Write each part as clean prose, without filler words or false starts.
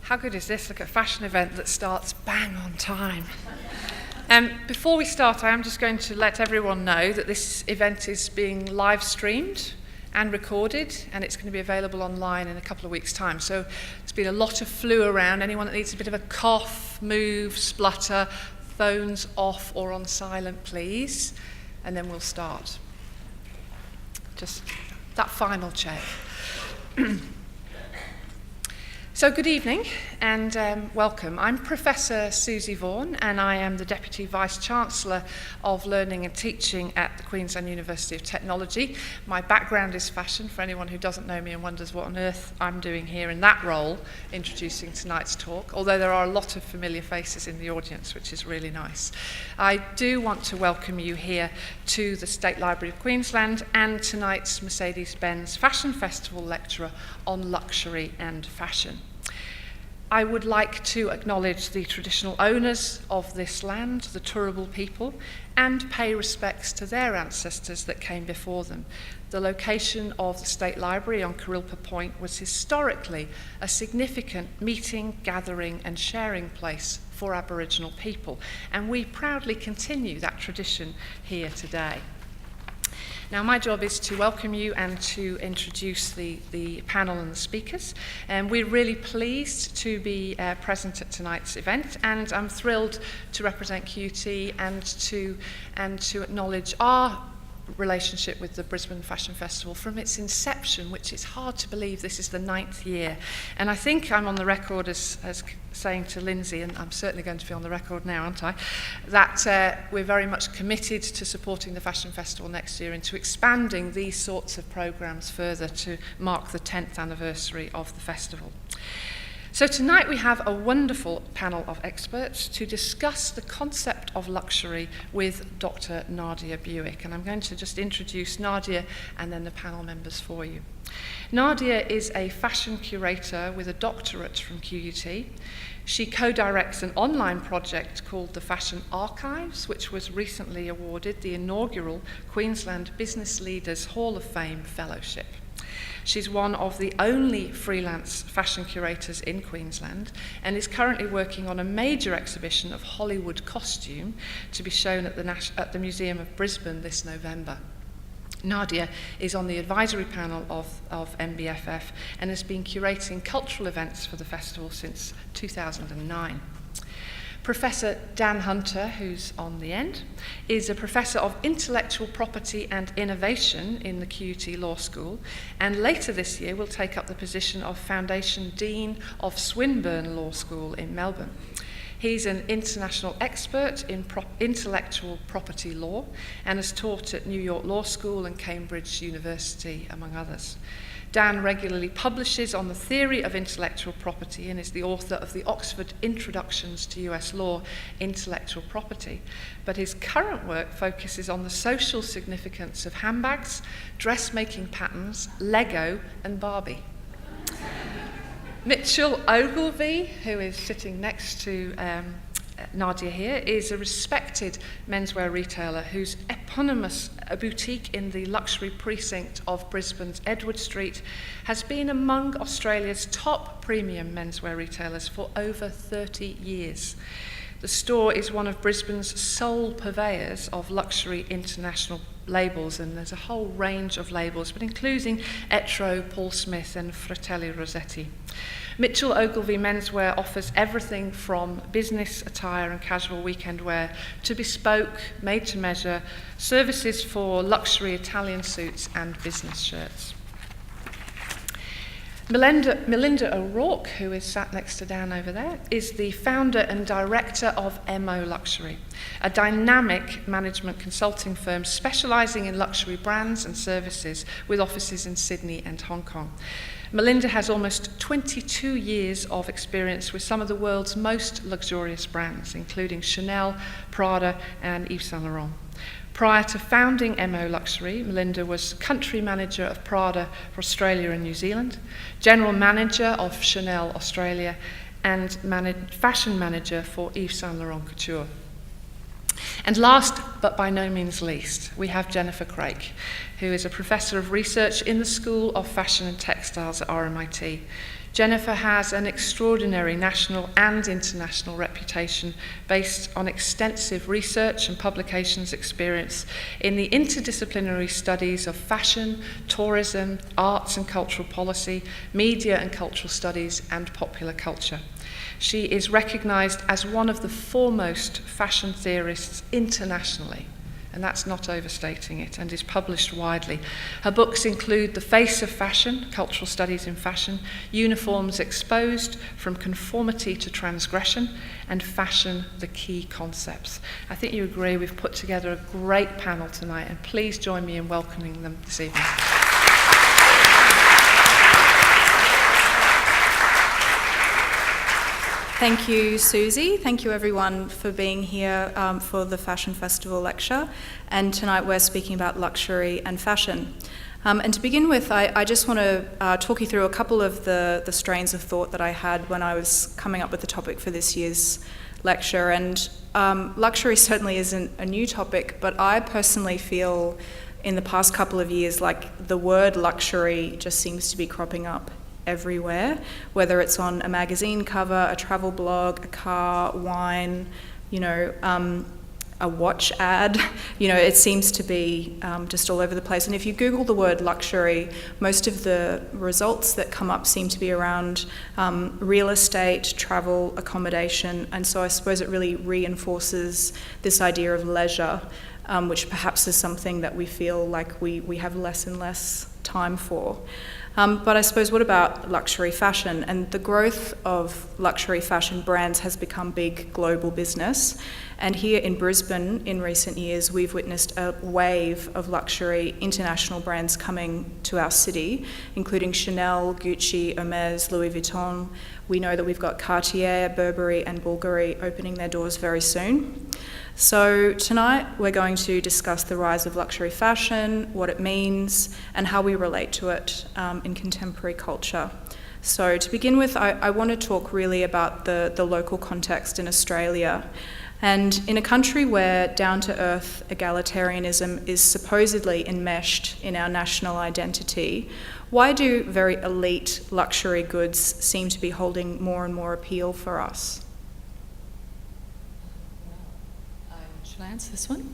How good is this? Look at a fashion event that starts bang on time. Before we start, I am just going to let everyone know that this event is being live streamed and recorded, and it's going to be available online in a couple of weeks' time. So there's been a lot of flu around. Anyone that needs a bit of a cough, move, splutter, phones off or on silent, please, and then we'll start. Just that final check. So good evening and welcome. I'm Professor Susie Vaughn, and I am the Deputy Vice-Chancellor of Learning and Teaching at the Queensland University of Technology. My background is fashion, for anyone who doesn't know me and wonders what on earth I'm doing here in that role, introducing tonight's talk, although there are a lot of familiar faces in the audience, which is really nice. I do want to welcome you here to the State Library of Queensland and tonight's Mercedes-Benz Fashion Festival lecturer on luxury and fashion. I would like to acknowledge the traditional owners of this land, the Turrbal people, and pay respects to their ancestors that came before them. The location of the State Library on Kurilpa Point was historically a significant meeting, gathering, and sharing place for Aboriginal people, and we proudly continue that tradition here today. Now, my job is to welcome you and to introduce the panel and the speakers. And we're really pleased to be present at tonight's event, and I'm thrilled to represent QUT and to acknowledge our relationship with the Brisbane Fashion Festival from its inception, which is hard to believe this is the 9th year. And I think I'm on the record as saying to Lindsay, and I'm certainly going to be on the record now, aren't I, that we're very much committed to supporting the Fashion Festival next year and to expanding these sorts of programmes further to mark the 10th anniversary of the festival. So tonight we have a wonderful panel of experts to discuss the concept of luxury with Dr Nadia Buick, and I'm going to just introduce Nadia and then the panel members for you. Nadia is a fashion curator with a doctorate from QUT. She co-directs an online project called the Fashion Archives, which was recently awarded the inaugural Queensland Business Leaders Hall of Fame Fellowship. She's one of the only freelance fashion curators in Queensland and is currently working on a major exhibition of Hollywood costume to be shown at the Museum of Brisbane this November. Nadia is on the advisory panel of MBFF and has been curating cultural events for the festival since 2009. Professor Dan Hunter, who's on the end, is a professor of intellectual property and innovation in the QUT Law School, and later this year will take up the position of Foundation Dean of Swinburne Law School in Melbourne. He's an international expert in intellectual property law and has taught at New York Law School and Cambridge University, among others. Dan regularly publishes on the theory of intellectual property and is the author of the Oxford Introductions to US Law, Intellectual Property. But his current work focuses on the social significance of handbags, dressmaking patterns, Lego, and Barbie. Mitchell Ogilvie, who is sitting next to Nadia here, is a respected menswear retailer whose eponymous boutique in the luxury precinct of Brisbane's Edward Street has been among Australia's top premium menswear retailers for over 30 years. The store is one of Brisbane's sole purveyors of luxury international labels, and there's a whole range of labels, but including Etro, Paul Smith and Fratelli Rossetti. Mitchell Ogilvie Menswear offers everything from business attire and casual weekend wear to bespoke, made-to-measure services for luxury Italian suits and business shirts. Melinda O'Rourke, who is sat next to Dan over there, is the founder and director of MO Luxury, a dynamic management consulting firm specialising in luxury brands and services with offices in Sydney and Hong Kong. Melinda has almost 22 years of experience with some of the world's most luxurious brands, including Chanel, Prada, and Yves Saint Laurent. Prior to founding MO Luxury, Melinda was country manager of Prada for Australia and New Zealand, general manager of Chanel Australia, and fashion manager for Yves Saint Laurent Couture. And last, but by no means least, we have Jennifer Craik, who is a professor of research in the School of Fashion and Textiles at RMIT. Jennifer has an extraordinary national and international reputation based on extensive research and publications experience in the interdisciplinary studies of fashion, tourism, arts and cultural policy, media and cultural studies, and popular culture. She is recognised as one of the foremost fashion theorists internationally, and that's not overstating it, and is published widely. Her books include The Face of Fashion, Cultural Studies in Fashion, Uniforms Exposed, From Conformity to Transgression, and Fashion, The Key Concepts. I think you agree we've put together a great panel tonight, and please join me in welcoming them this evening. Thank you, Susie. Thank you, everyone, for being here for the Fashion Festival lecture. And tonight we're speaking about luxury and fashion. And to begin with, I just want to talk you through a couple of the strains of thought that I had when I was coming up with the topic for this year's lecture. And luxury certainly isn't a new topic, but I personally feel in the past couple of years like the word luxury just seems to be cropping up everywhere, whether it's on a magazine cover, a travel blog, a car, wine, a watch ad. It seems to be just all over the place. And if you Google the word luxury, most of the results that come up seem to be around real estate, travel, accommodation. And so I suppose it really reinforces this idea of leisure, which perhaps is something that we feel like we have less and less time for. But I suppose, what about luxury fashion? And the growth of luxury fashion brands has become big global business. And here in Brisbane, in recent years, we've witnessed a wave of luxury international brands coming to our city, including Chanel, Gucci, Hermes, Louis Vuitton. We know that we've got Cartier, Burberry and Bulgari opening their doors very soon. So tonight we're going to discuss the rise of luxury fashion, what it means, and how we relate to it in contemporary culture. So to begin with, I want to talk really about the local context in Australia. And in a country where down-to-earth egalitarianism is supposedly enmeshed in our national identity, why do very elite luxury goods seem to be holding more and more appeal for us? Shall I answer this one?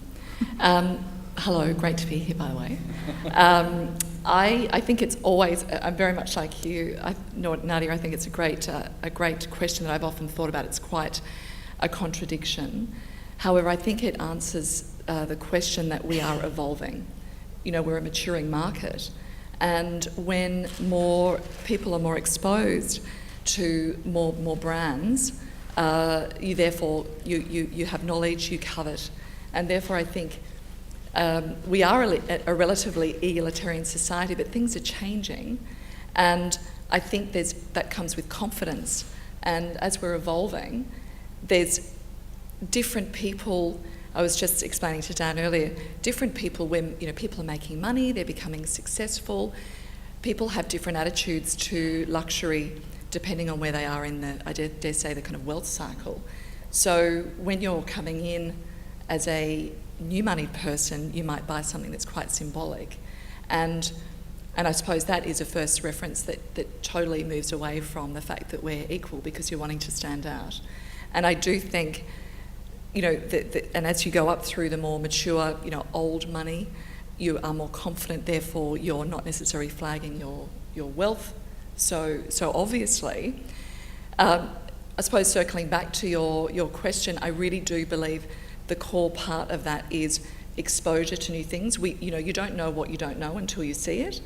Hello, great to be here, by the way. I think it's always, I'm very much like you, Nadia, I think it's a great question that I've often thought about. It's quite a contradiction. However, I think it answers the question that we are evolving. We're a maturing market, and when more people are more exposed to more brands, you therefore you have knowledge, you covet, and therefore I think we are a relatively egalitarian society, but things are changing, and I think that comes with confidence. And as we're evolving, there's different people. I was just explaining to Dan earlier, different people when people are making money, they're becoming successful. People have different attitudes to luxury depending on where they are in I dare say, the kind of wealth cycle. So when you're coming in as a new money person, you might buy something that's quite symbolic. And I suppose that is a first reference that totally moves away from the fact that we're equal, because you're wanting to stand out. And I do think, and as you go up through the more mature, old money, you are more confident, therefore you're not necessarily flagging your wealth. So obviously, I suppose circling back to your question, I really do believe the core part of that is exposure to new things. You don't know what you don't know until you see it.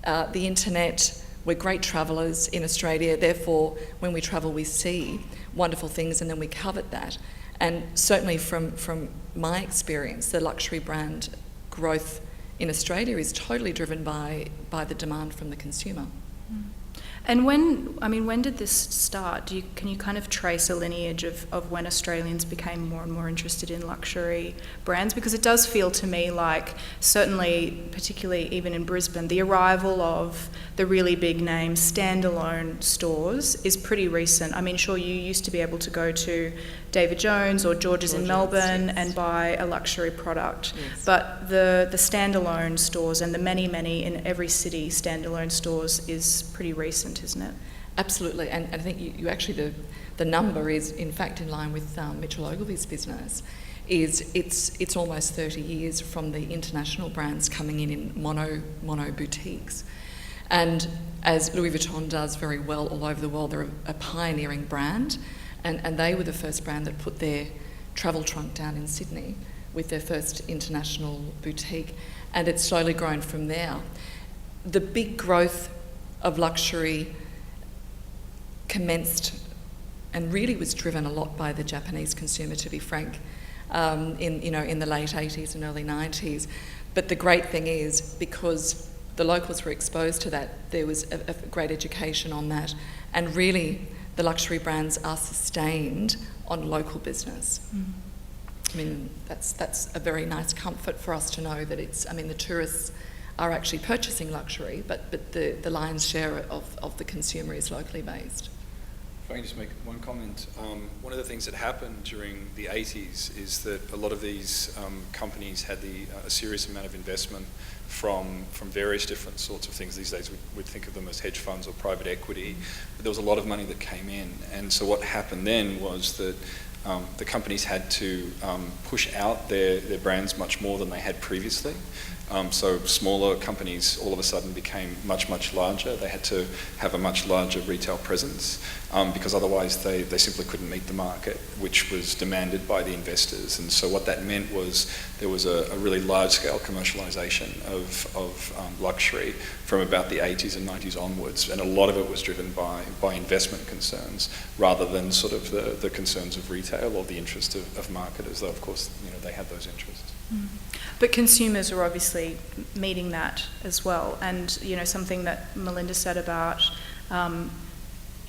The internet, we're great travellers in Australia, therefore when we travel we see wonderful things and then we covet that. And certainly from my experience, the luxury brand growth in Australia is totally driven by the demand from the consumer. And when did this start? Can you kind of trace a lineage of when Australians became more and more interested in luxury brands? Because it does feel to me like, certainly, particularly even in Brisbane, the arrival of the really big name standalone stores is pretty recent. I mean, sure, you used to be able to go to David Jones or George's in Melbourne and buy a luxury product. Yes. But the standalone stores and the many in every city standalone stores is pretty recent, isn't it? Absolutely, and I think you actually, the number is in fact in line with Mitchell Ogilvy's business. It's almost 30 years from the international brands coming in mono boutiques. And as Louis Vuitton does very well all over the world, they're a pioneering brand, and they were the first brand that put their travel trunk down in Sydney with their first international boutique, and it's slowly grown from there. The big growth of luxury commenced and really was driven a lot by the Japanese consumer, to be frank, in the late 80s and early 90s. But the great thing is, because the locals were exposed to that, there was a great education on that, and really the luxury brands are sustained on local business. I mean, that's a very nice comfort for us to know that the tourists are actually purchasing luxury, but the lion's share of the consumer is locally based. If I can just make one comment. One of the things that happened during the 80s is that a lot of these companies had a serious amount of investment from various different sorts of things. These days we'd think of them as hedge funds or private equity, but there was a lot of money that came in. And so what happened then was that the companies had to push out their brands much more than they had previously. So smaller companies all of a sudden became much, much larger. They had to have a much larger retail presence because otherwise they simply couldn't meet the market, which was demanded by the investors. And so what that meant was there was a really large-scale commercialization of luxury from about the 80s and 90s onwards, and a lot of it was driven by investment concerns rather than sort of the concerns of retail or the interest of marketers, though of course they had those interests. But consumers are obviously meeting that as well, and something that Melinda said about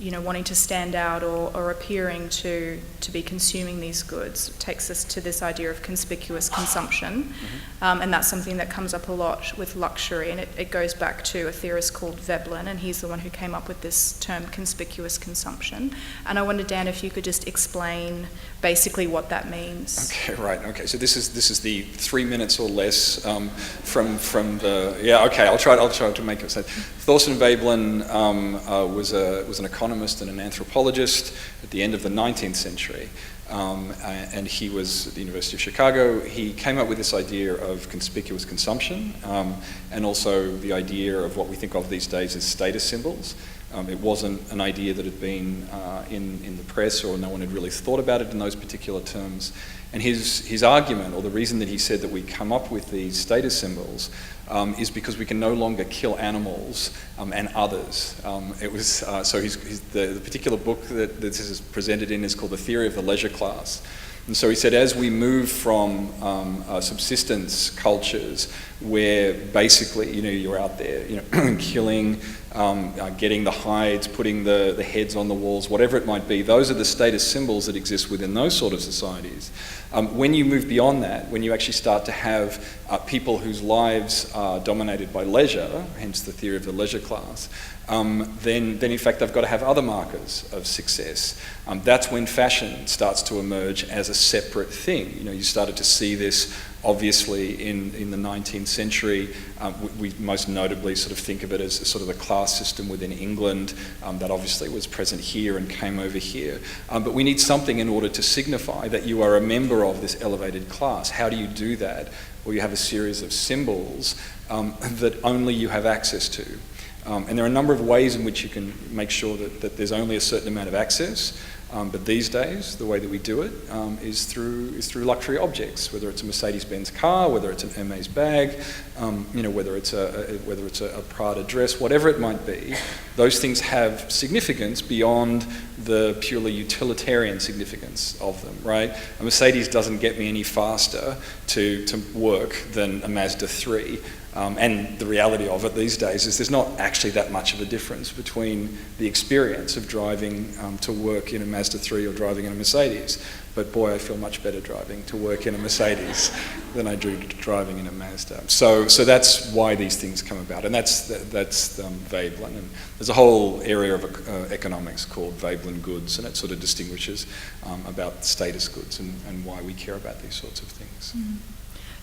wanting to stand out or appearing to be consuming these goods takes us to this idea of conspicuous consumption. And that's something that comes up a lot with luxury, and it goes back to a theorist called Veblen, and he's the one who came up with this term conspicuous consumption. And I wonder, Dan, if you could just explain basically what that means. Okay, right. Okay, so this is the 3 minutes or less from the. Yeah. Okay, I'll try to make it sense. Thorsten Veblen was an economist and an anthropologist at the end of the 19th century, and he was at the University of Chicago. He came up with this idea of conspicuous consumption, and also the idea of what we think of these days as status symbols. It wasn't an idea that had been in the press, or no one had really thought about it in those particular terms. And his argument, or the reason that he said that we come up with these status symbols, is because we can no longer kill animals and others. It was so the particular book that this is presented in is called The Theory of the Leisure Class. And so he said, as we move from subsistence cultures, where basically, you're out there, killing, getting the hides, putting the heads on the walls, whatever it might be, those are the status symbols that exist within those sort of societies. When you move beyond that, when you actually start to have people whose lives are dominated by leisure, hence the theory of the leisure class, then in fact they've got to have other markers of success. That's when fashion starts to emerge as a separate thing. You started to see this obviously in the 19th century. We most notably sort of think of it as sort of a class system within England that obviously was present here and came over here. But we need something in order to signify that you are a member of this elevated class. How do you do that? Well, you have a series of symbols that only you have access to. And there are a number of ways in which you can make sure that there's only a certain amount of access. But these days, the way that we do it is through luxury objects, whether it's a Mercedes-Benz car, whether it's an Hermes bag, whether it's a Prada dress, whatever it might be. Those things have significance beyond the purely utilitarian significance of them, right? A Mercedes doesn't get me any faster to work than a Mazda 3. And the reality of it these days is there's not actually that much of a difference between the experience of driving to work in a Mazda 3 or driving in a Mercedes. But boy, I feel much better driving to work in a Mercedes than I do driving in a Mazda. So that's why these things come about, and that's Veblen. And there's a whole area of economics called Veblen goods, and it sort of distinguishes about status goods and why we care about these sorts of things.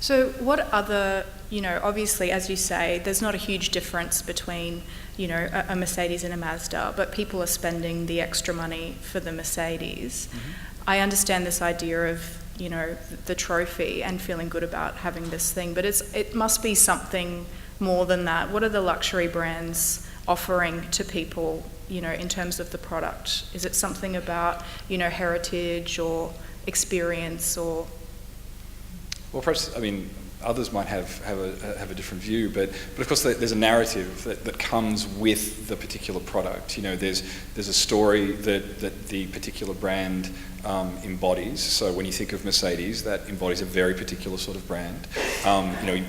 So what other, obviously, as you say, there's not a huge difference between, a Mercedes and a Mazda, but people are spending the extra money for the Mercedes. Mm-hmm. I understand this idea of, the trophy and feeling good about having this thing, but it must be something more than that. What are the luxury brands offering to people, in terms of the product? Is it something about, heritage or experience or... Well, perhaps, others might have a different view, but of course there's a narrative that comes with the particular product. There's a story that the particular brand embodies. So when you think of Mercedes, that embodies a very particular sort of brand.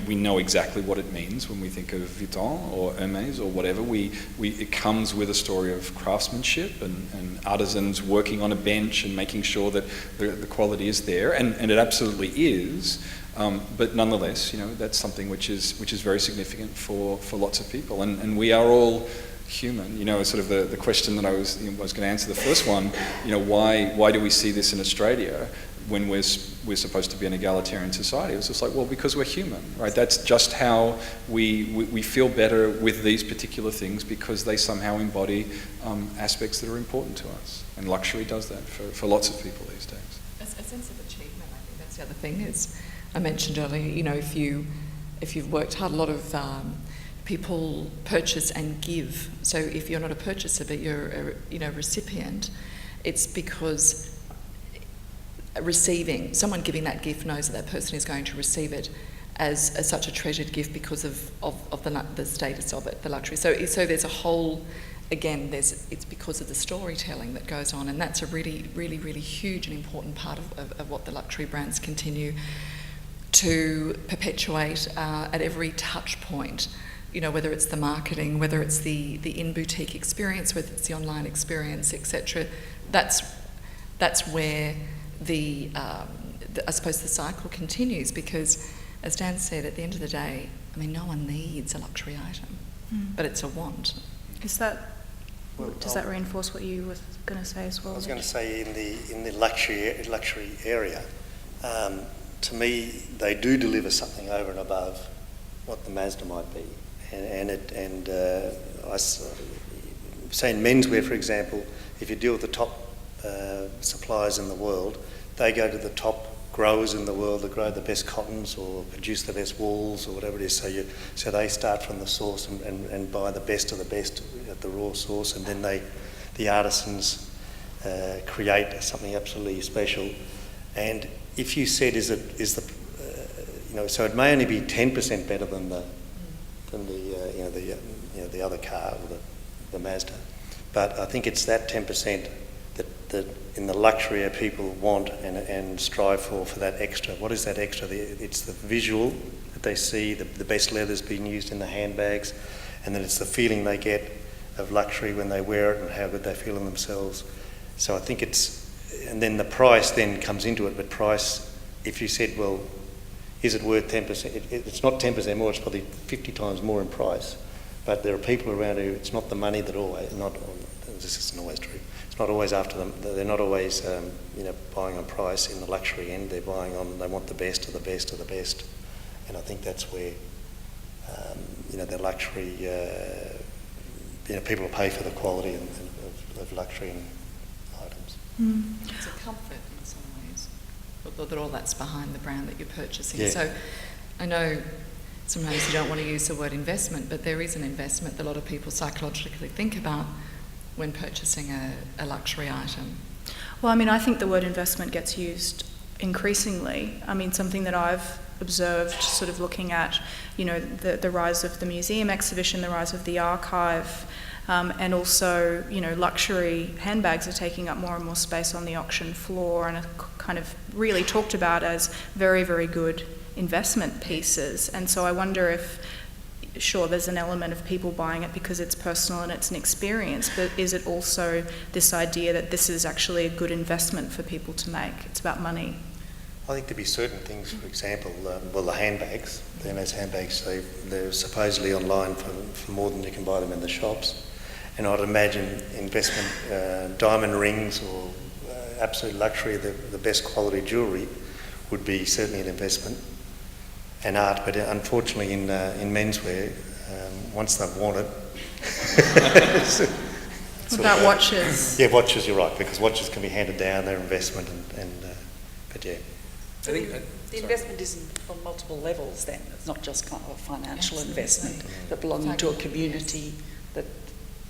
We know exactly what it means when we think of Vuitton or Hermes or whatever. It comes with a story of craftsmanship and artisans working on a bench and making sure that the quality is there, and it absolutely is. But nonetheless, that's something which is very significant for lots of people, and we are all human. Sort of the question that I was going to answer the first one. Why do we see this in Australia when we're supposed to be an egalitarian society? It's just like, well, because we're human, right? That's just how we feel better with these particular things, because they somehow embody aspects that are important to us, and luxury does that for lots of people these days. A sense of achievement, I think that's the other thing. Is I mentioned earlier, if you've worked hard, a lot of people purchase and give. So if you're not a purchaser but you're a recipient, it's because someone giving that gift knows that person is going to receive it as such a treasured gift because of the status of it, the luxury. So there's a whole, again, it's because of the storytelling that goes on, and that's a really, really, really huge and important part of what the luxury brands continue to perpetuate at every touch point. Whether it's the marketing, whether it's the in-boutique experience, whether it's the online experience, etc. That's where I suppose the cycle continues, because, as Dan said, at the end of the day, no one needs a luxury item, but it's a want. Does that reinforce what you were going to say as well? I was going to say in the luxury area, to me, they do deliver something over and above what the Mazda might be, and I say in menswear, for example, if you deal with the top suppliers in the world, they go to the top growers in the world that grow the best cottons or produce the best wools or whatever it is. So they start from the source and buy the best of the best at the raw source, and then the artisans create something absolutely special. And if you said so it may only be 10% better than the other car or the Mazda, but I think it's that 10% that in the luxury area people want and strive for that extra. What is that extra? It's the visual that they see, the best leather's being used in the handbags, and then it's the feeling they get of luxury when they wear it and how good they feel in themselves. So I think and then the price then comes into it, but price, if you said, well, is it worth 10%? It's not 10% more, it's probably 50 times more in price, but there are people around who it's not the money that this isn't always true. It's not always after them. They're not always, buying on price in the luxury end. They're buying on. They want the best of the best of the best, and I think that's where, the luxury. People pay for the quality of luxury items. It's a comfort in some ways, that all that's behind the brand that you're purchasing. Yeah. So, I know sometimes you don't want to use the word investment, but there is an investment that a lot of people psychologically think about when purchasing a luxury item. Well, I think the word investment gets used increasingly. Something that I've observed, sort of looking at, the rise of the museum exhibition, the rise of the archive, and also, luxury handbags are taking up more and more space on the auction floor and are kind of really talked about as very, very good investment pieces. And so I wonder if, sure, there's an element of people buying it because it's personal and it's an experience, but is it also this idea that this is actually a good investment for people to make? It's about money. I think there'd be certain things, for example, the handbags, the Hermes handbags, they're supposedly online for more than you can buy them in the shops. And I'd imagine investment, diamond rings or absolute luxury, the best quality jewellery would be certainly an investment. and art, but unfortunately in menswear, once they've worn it... What about watches? Yeah, watches, you're right, because watches can be handed down, they're investment, but yeah. So the investment isn't on multiple levels then. It's not just kind of a financial investment, but belonging to a community that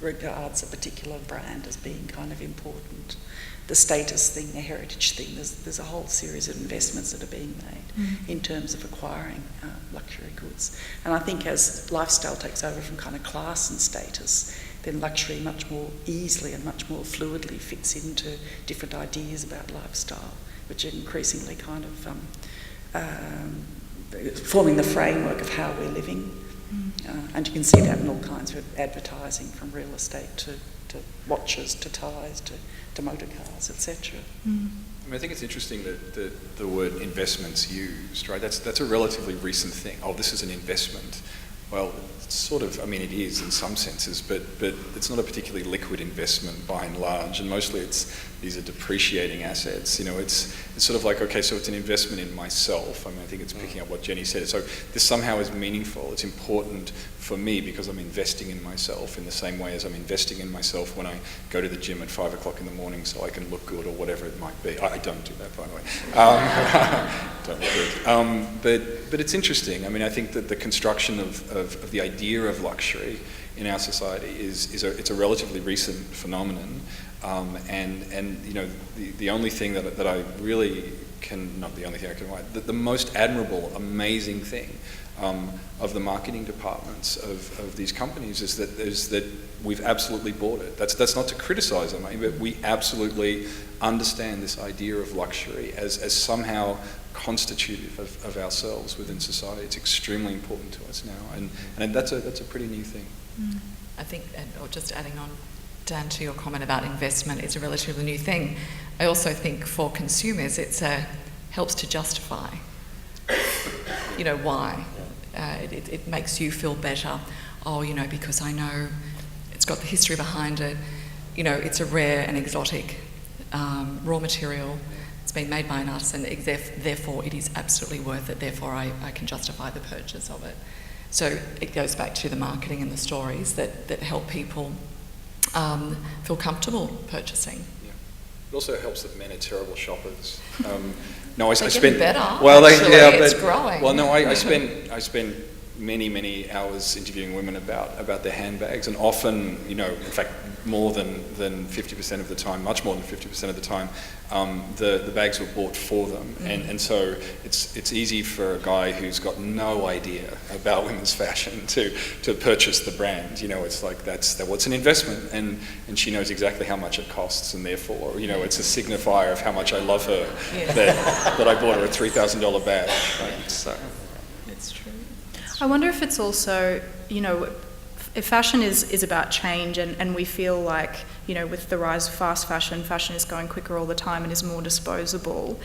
regards a particular brand as being kind of important. The status thing, the heritage thing, there's a whole series of investments that are being made in terms of acquiring luxury goods. And I think as lifestyle takes over from kind of class and status, then luxury much more easily and much more fluidly fits into different ideas about lifestyle, which are increasingly kind of forming the framework of how we're living. And you can see that in all kinds of advertising, from real estate to watches, to ties, to motor cars, etc. I mean, I think it's interesting that the word investment's used, right? That's a relatively recent thing. Oh, this is an investment. Well, it's sort of, I mean, it is in some senses, but it's not a particularly liquid investment by and large, and mostly these are depreciating assets. You know, it's sort of like, okay, so it's an investment in myself. I mean, I think it's picking up what Jenny said. So this somehow is meaningful. It's important for me because I'm investing in myself in the same way as I'm investing in myself when I go to the gym at 5 o'clock in the morning so I can look good or whatever it might be. I don't do that, by the way. Don't look good. But it's interesting. I mean, I think that the construction of the idea of luxury in our society it's a relatively recent phenomenon, and you know, the only thing that I really can, not the only thing I can write, the most admirable, amazing thing of the marketing departments of these companies is that we've absolutely bought it. That's not to criticise them, but we absolutely understand this idea of luxury as somehow constitutive of ourselves within society. It's extremely important to us now, and that's a pretty new thing. I think, or just adding on, Dan, to your comment about investment, it's a relatively new thing. I also think for consumers, it helps to justify, you know, why. It makes you feel better. Oh, you know, because I know it's got the history behind it. You know, it's a rare and exotic raw material. It's been made by an artisan, therefore it is absolutely worth it, therefore I can justify the purchase of it. So it goes back to the marketing and the stories that help people feel comfortable purchasing. Yeah. It also helps that men are terrible shoppers. No, I spent better. Well, actually, it's growing. Well, no, I spent many hours interviewing women about their handbags, and often, you know, in fact, more than 50% of the time, much more than 50% of the time, the bags were bought for them, and so it's easy for a guy who's got no idea about women's fashion to purchase the brand. You know, it's like that's what's an investment, and she knows exactly how much it costs, and therefore, you know, it's a signifier of how much I love her that I bought her a $3,000 bag. Right? So it's true. I wonder if it's also, you know, if fashion is about change, and we feel like, you know, with the rise of fast fashion, fashion is going quicker all the time and is more disposable.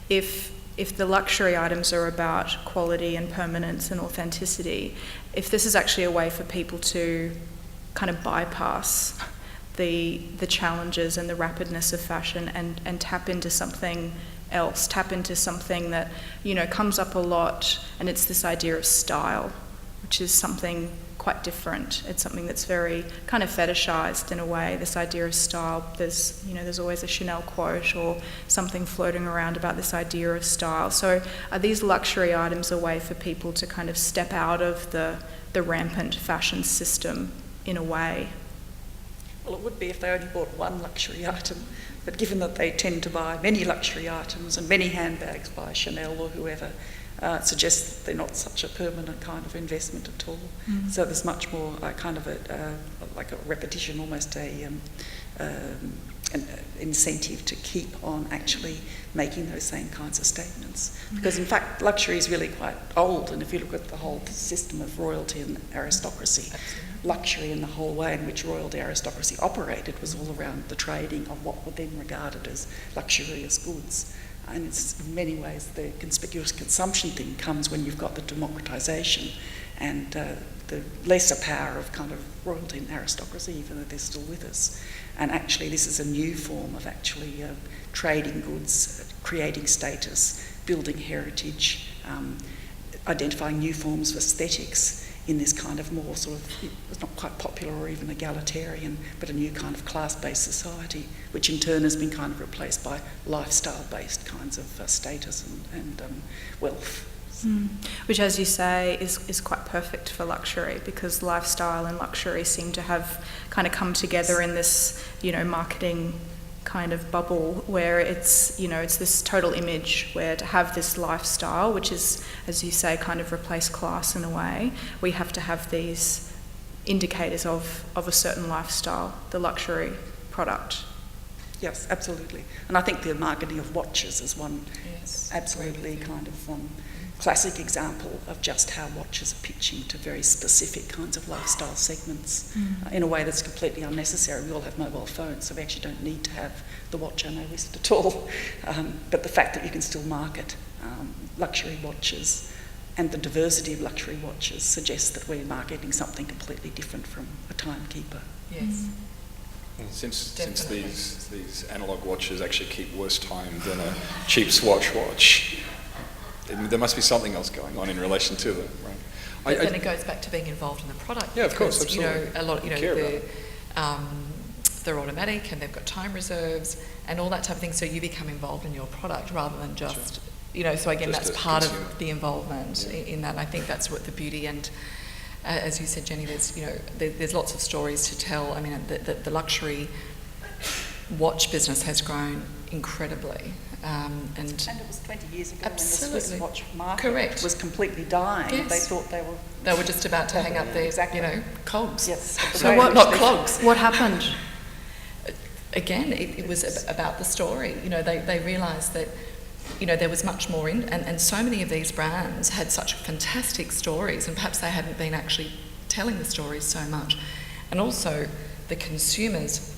If the luxury items are about quality and permanence and authenticity, if this is actually a way for people to kind of bypass the challenges and the rapidness of fashion and tap into something else, tap into something that, you know, comes up a lot, and it's this idea of style, which is something quite different. It's something that's very kind of fetishized in a way, this idea of style. There's always a Chanel quote or something floating around about this idea of style. So are these luxury items a way for people to kind of step out of the rampant fashion system in a way? Well, it would be if they only bought one luxury item, but given that they tend to buy many luxury items and many handbags by Chanel or whoever, it suggests that they're not such a permanent kind of investment at all. So there's much more kind of like a repetition, almost an incentive to keep on actually making those same kinds of statements. Because in fact, luxury is really quite old, and if you look at the whole system of royalty and aristocracy, luxury and the whole way in which royalty aristocracy operated was all around the trading of what were then regarded as luxurious goods. And it's in many ways the conspicuous consumption thing comes when you've got the democratisation and the lesser power of kind of royalty and aristocracy, even though they're still with us. And actually this is a new form of actually trading goods, creating status, building heritage, identifying new forms of aesthetics in this kind of more sort of, it's not quite popular or even egalitarian, but a new kind of class-based society, which in turn has been kind of replaced by lifestyle-based kinds of status and wealth. Which, as you say, is quite perfect for luxury, because lifestyle and luxury seem to have kind of come together in this, marketing kind of bubble where it's this total image, where to have this lifestyle, which is, as you say, kind of replace class in a way, we have to have these indicators of a certain lifestyle, the luxury product. Yes, absolutely. And I think the marketing of watches is one absolutely kind of classic example of just how watches are pitching to very specific kinds of lifestyle segments in a way that's completely unnecessary. We all have mobile phones, so we actually don't need to have the watch on our list at all. But the fact that you can still market luxury watches and the diversity of luxury watches suggests that we're marketing something completely different from a timekeeper. Yes. Since these analog watches actually keep worse time than a cheap Swatch watch, there must be something else going on in relation to them, right? But then it goes back to being involved in the product. Yeah, of course, because, absolutely. a lot, they're automatic and they've got time reserves and all that type of thing. So you become involved in your product rather than just, so again, Just that's part of the involvement in that. And I think that's what the beauty and, as you said, Jenny, there's lots of stories to tell. I mean, the luxury watch business has grown incredibly. And it was 20 years ago absolutely. when the Swiss watch market Correct. was completely dying. Yes. They thought they were just about to hang up their, cogs. Yes. So not clogs. What happened? Again, it was about the story. They realised that, there was much more in, and so many of these brands had such fantastic stories, and perhaps they hadn't been actually telling the stories so much. And also the consumers,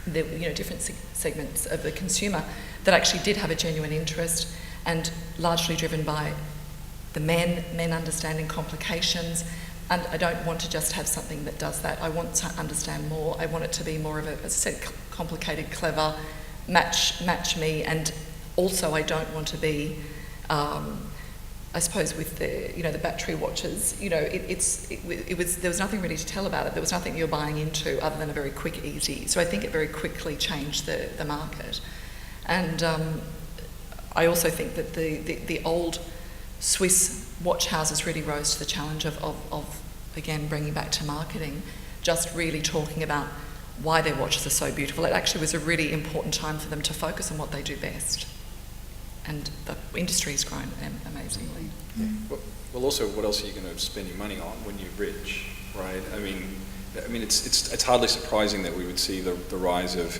the different segments of the consumer that actually did have a genuine interest, and largely driven by the men understanding complications. And I don't want to just have something that does that. I want to understand more. I want it to be more of a, as I said, complicated, clever, match me. And also I don't want to be, I suppose with the battery watches, there was nothing really to tell about it. There was nothing you're buying into other than a very quick, easy. So I think it very quickly changed the market. And I also think that the old Swiss watch houses really rose to the challenge of again, bringing back to marketing, just really talking about why their watches are so beautiful. It actually was a really important time for them to focus on what they do best. And the industry has grown amazingly. Yeah. Well, also, what else are you going to spend your money on when you're rich, right? I mean, it's hardly surprising that we would see the rise of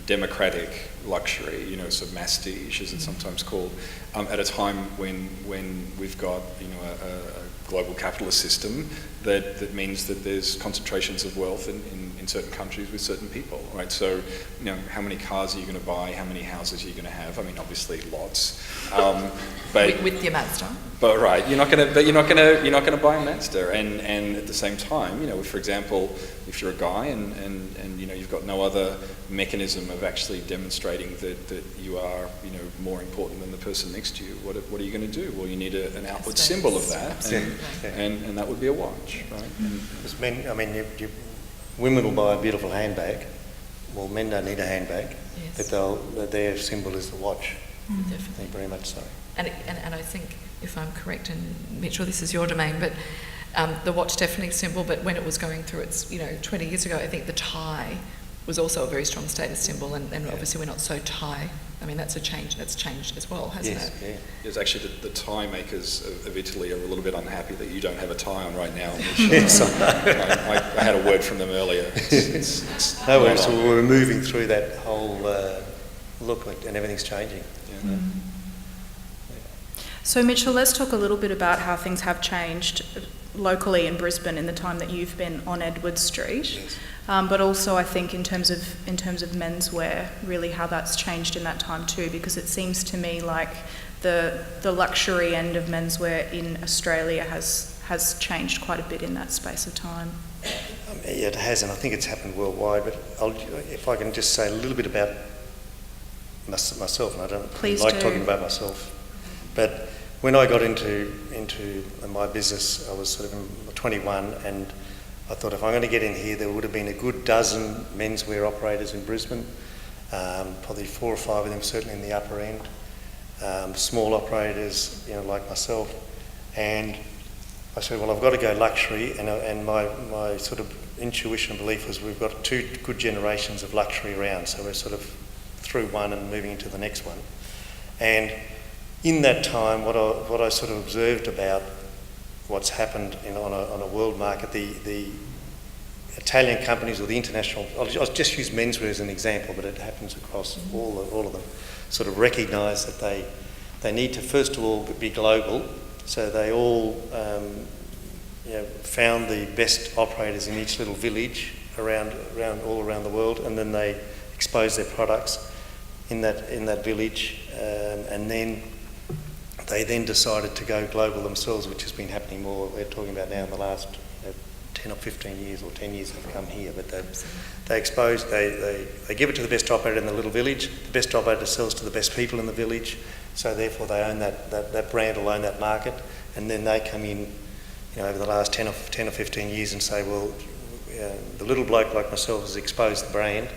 democratic luxury, sort of mastige, as it's sometimes called, at a time when we've got, a global capitalist system that means that there's concentrations of wealth in certain countries with certain people, right? So, how many cars are you going to buy? How many houses are you going to have? I mean, obviously lots. But with your Mazda. But right, you're not going to buy a Mazda, and at the same time, for example, if you're a guy and you've got no other mechanism of actually demonstrating that you are more important than the person next to you, what are you going to do? Well, you need an outward symbol of that, and that would be a watch, right? Because men, women will buy a beautiful handbag. Well, men don't need a handbag, but their symbol is the watch. Definitely. I think very much so. And I think, if I'm correct, and Mitchell, this is your domain, but the watch definitely symbol, but when it was going through its, 20 years ago, I think the tie was also a very strong status symbol, and obviously we're not so tie. I mean, that's changed as well, hasn't it? Yeah. Yes, actually, the tie makers of Italy are a little bit unhappy that you don't have a tie on right now. Which, Yes, I had a word from them earlier. So we're moving through that whole look, and everything's changing. Yeah. So Mitchell, let's talk a little bit about how things have changed locally in Brisbane in the time that you've been on Edward Street. Yes. But also I think in terms of menswear, really how that's changed in that time too, because it seems to me like the luxury end of menswear in Australia has changed quite a bit in that space of time. It has, and I think it's happened worldwide, but if I can just say a little bit about myself, and I don't Please like do. talking about myself, but when I got into my business, I was sort of 21, and I thought if I'm going to get in here, there would have been a good dozen menswear operators in Brisbane, probably 4 or 5 of them certainly in the upper end, small operators, you know, like myself, and I said, well, I've got to go luxury, and my sort of intuition and belief was we've got 2 good generations of luxury around, so we're sort of through one and moving into the next one. And in that time, what I sort of observed about what's happened on a world market, the Italian companies or the international, I'll just use menswear as an example, but it happens across all of them, sort of recognise that they need to first of all be global. So they all found the best operators in each little village all around the world, and then they exposed their products in that village, and then they then decided to go global themselves, which has been happening more. We're talking about now in the last 10 or 15 years or 10 years have come here, but they give it to the best operator in the little village. The best operator sells to the best people in the village, so therefore they own that brand will own that market, and then they come in, over the last 10 or 15 years and say, well, the little bloke like myself has exposed the brand,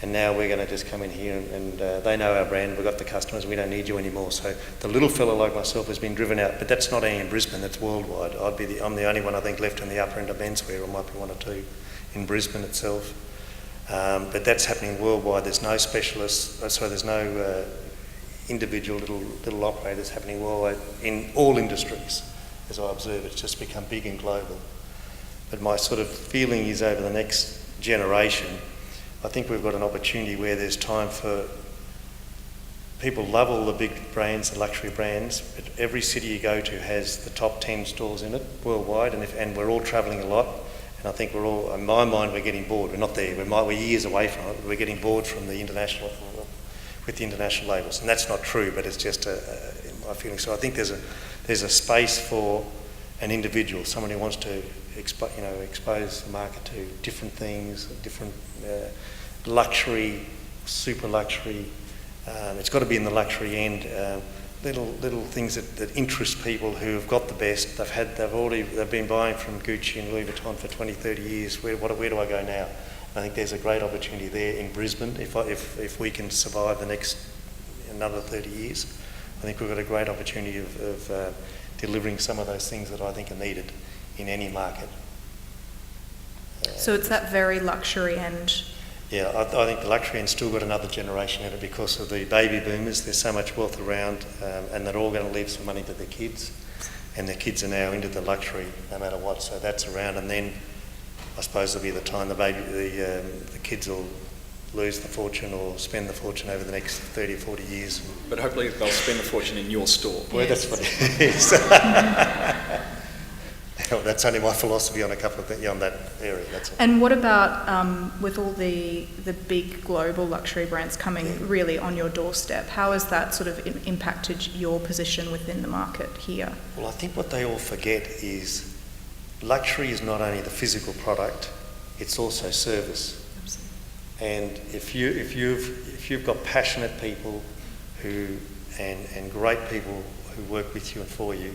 and now we're going to just come in here and they know our brand, we've got the customers, we don't need you anymore. So the little fellow like myself has been driven out, but that's not only in Brisbane, that's worldwide. I'm the only one I think left in the upper end of menswear, or might be 1 or 2 in Brisbane itself. But that's happening worldwide. There's no specialists, there's no individual little operators happening worldwide in all industries. As I observe, it's just become big and global. But my sort of feeling is over the next generation, I think we've got an opportunity where there's time for people love all the big brands, the luxury brands, but every city you go to has the top 10 stores in it worldwide, and we're all travelling a lot, and I think we're all, in my mind, we're getting bored. We're not there. We're years away from it. We're getting bored from the international, with the international labels, and that's not true, but it's just my feeling. So I think there's a space for an individual, someone who wants to expose the market to different things, different luxury, super luxury. It's got to be in the luxury end. Little things that interest people who have got the best. They've been buying from Gucci and Louis Vuitton for 20, 30 years. Where do I go now? I think there's a great opportunity there in Brisbane. If we can survive the next another 30 years, I think we've got a great opportunity of delivering some of those things that I think are needed in any market. So it's that very luxury end. Yeah, I think the luxury end's still got another generation in it because of the baby boomers. There's so much wealth around, and they're all going to leave some money to their kids, and their kids are now into the luxury no matter what. So that's around, and then I suppose there'll be the time the kids will lose the fortune or spend the fortune over the next 30 or 40 years. But hopefully they'll spend the fortune in your store. Well, that's what it is. That's only my philosophy on a couple of things, on that area, that's all. And what about with all the big global luxury brands coming really on your doorstep? How has that sort of impacted your position within the market here? Well, I think what they all forget is luxury is not only the physical product, it's also service. And if you've got passionate people and great people who work with you and for you,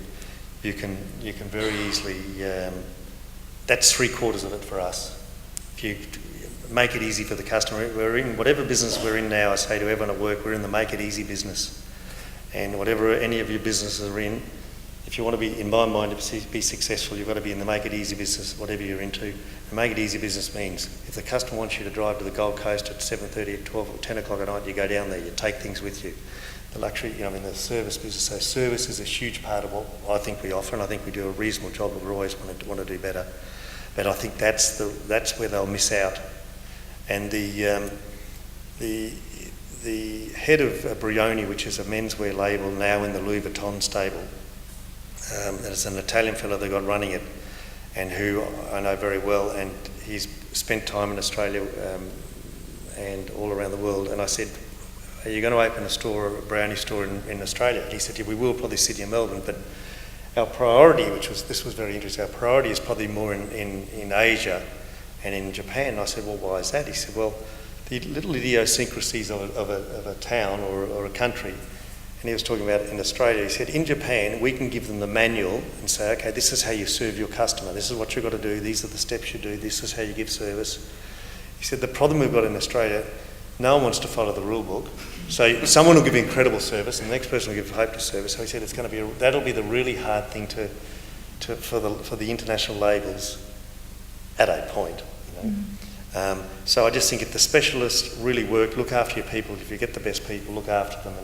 you can very easily. That's 3/4 of it for us. If you make it easy for the customer, we're in whatever business we're in now. I say to everyone at work, we're in the make it easy business, and whatever any of your businesses are in, if you want to be, in my mind, to be successful, you've got to be in the make it easy business, whatever you're into. The make it easy business means if the customer wants you to drive to the Gold Coast at 7:30, at 12 or 10 o'clock at night, you go down there, you take things with you. The luxury, the service business. So service is a huge part of what I think we offer, and I think we do a reasonable job, but we always want to do better. But I think that's where they'll miss out. And the head of Brioni, which is a menswear label now in the Louis Vuitton stable, there's an Italian fellow they got running it, and who I know very well, and he's spent time in Australia and all around the world. And I said, are you going to open a brownie store in Australia? And he said, yeah, we will, probably Sydney and Melbourne, but our priority, this was very interesting, our priority is probably more in Asia and in Japan. And I said, well, why is that? He said, well, the little idiosyncrasies of a town or a country And he was talking about in Australia. He said, in Japan, we can give them the manual and say, okay, this is how you serve your customer. This is what you've got to do. These are the steps you do. This is how you give service. He said, the problem we've got in Australia, no one wants to follow the rule book. So someone will give incredible service and the next person will give hopeless service. So he said, that'll be the really hard thing for the international labels at a point. You know? So I just think if the specialists really work, look after your people, if you get the best people, look after them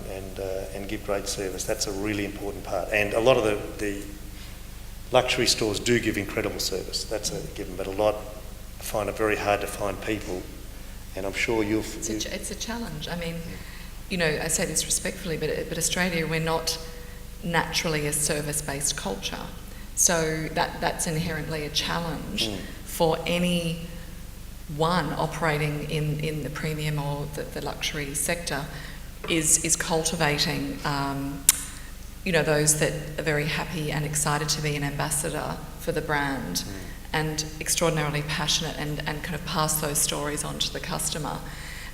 and give great service, that's a really important part. And a lot of the luxury stores do give incredible service, that's a given, but a lot find it very hard to find people, and I'm sure It's a challenge. I mean, you know, I say this respectfully, but Australia, we're not naturally a service-based culture, so that's inherently a challenge for any one operating in the premium or the luxury sector is cultivating you know, those that are very happy and excited to be an ambassador for the brand and extraordinarily passionate and kind of pass those stories on to the customer.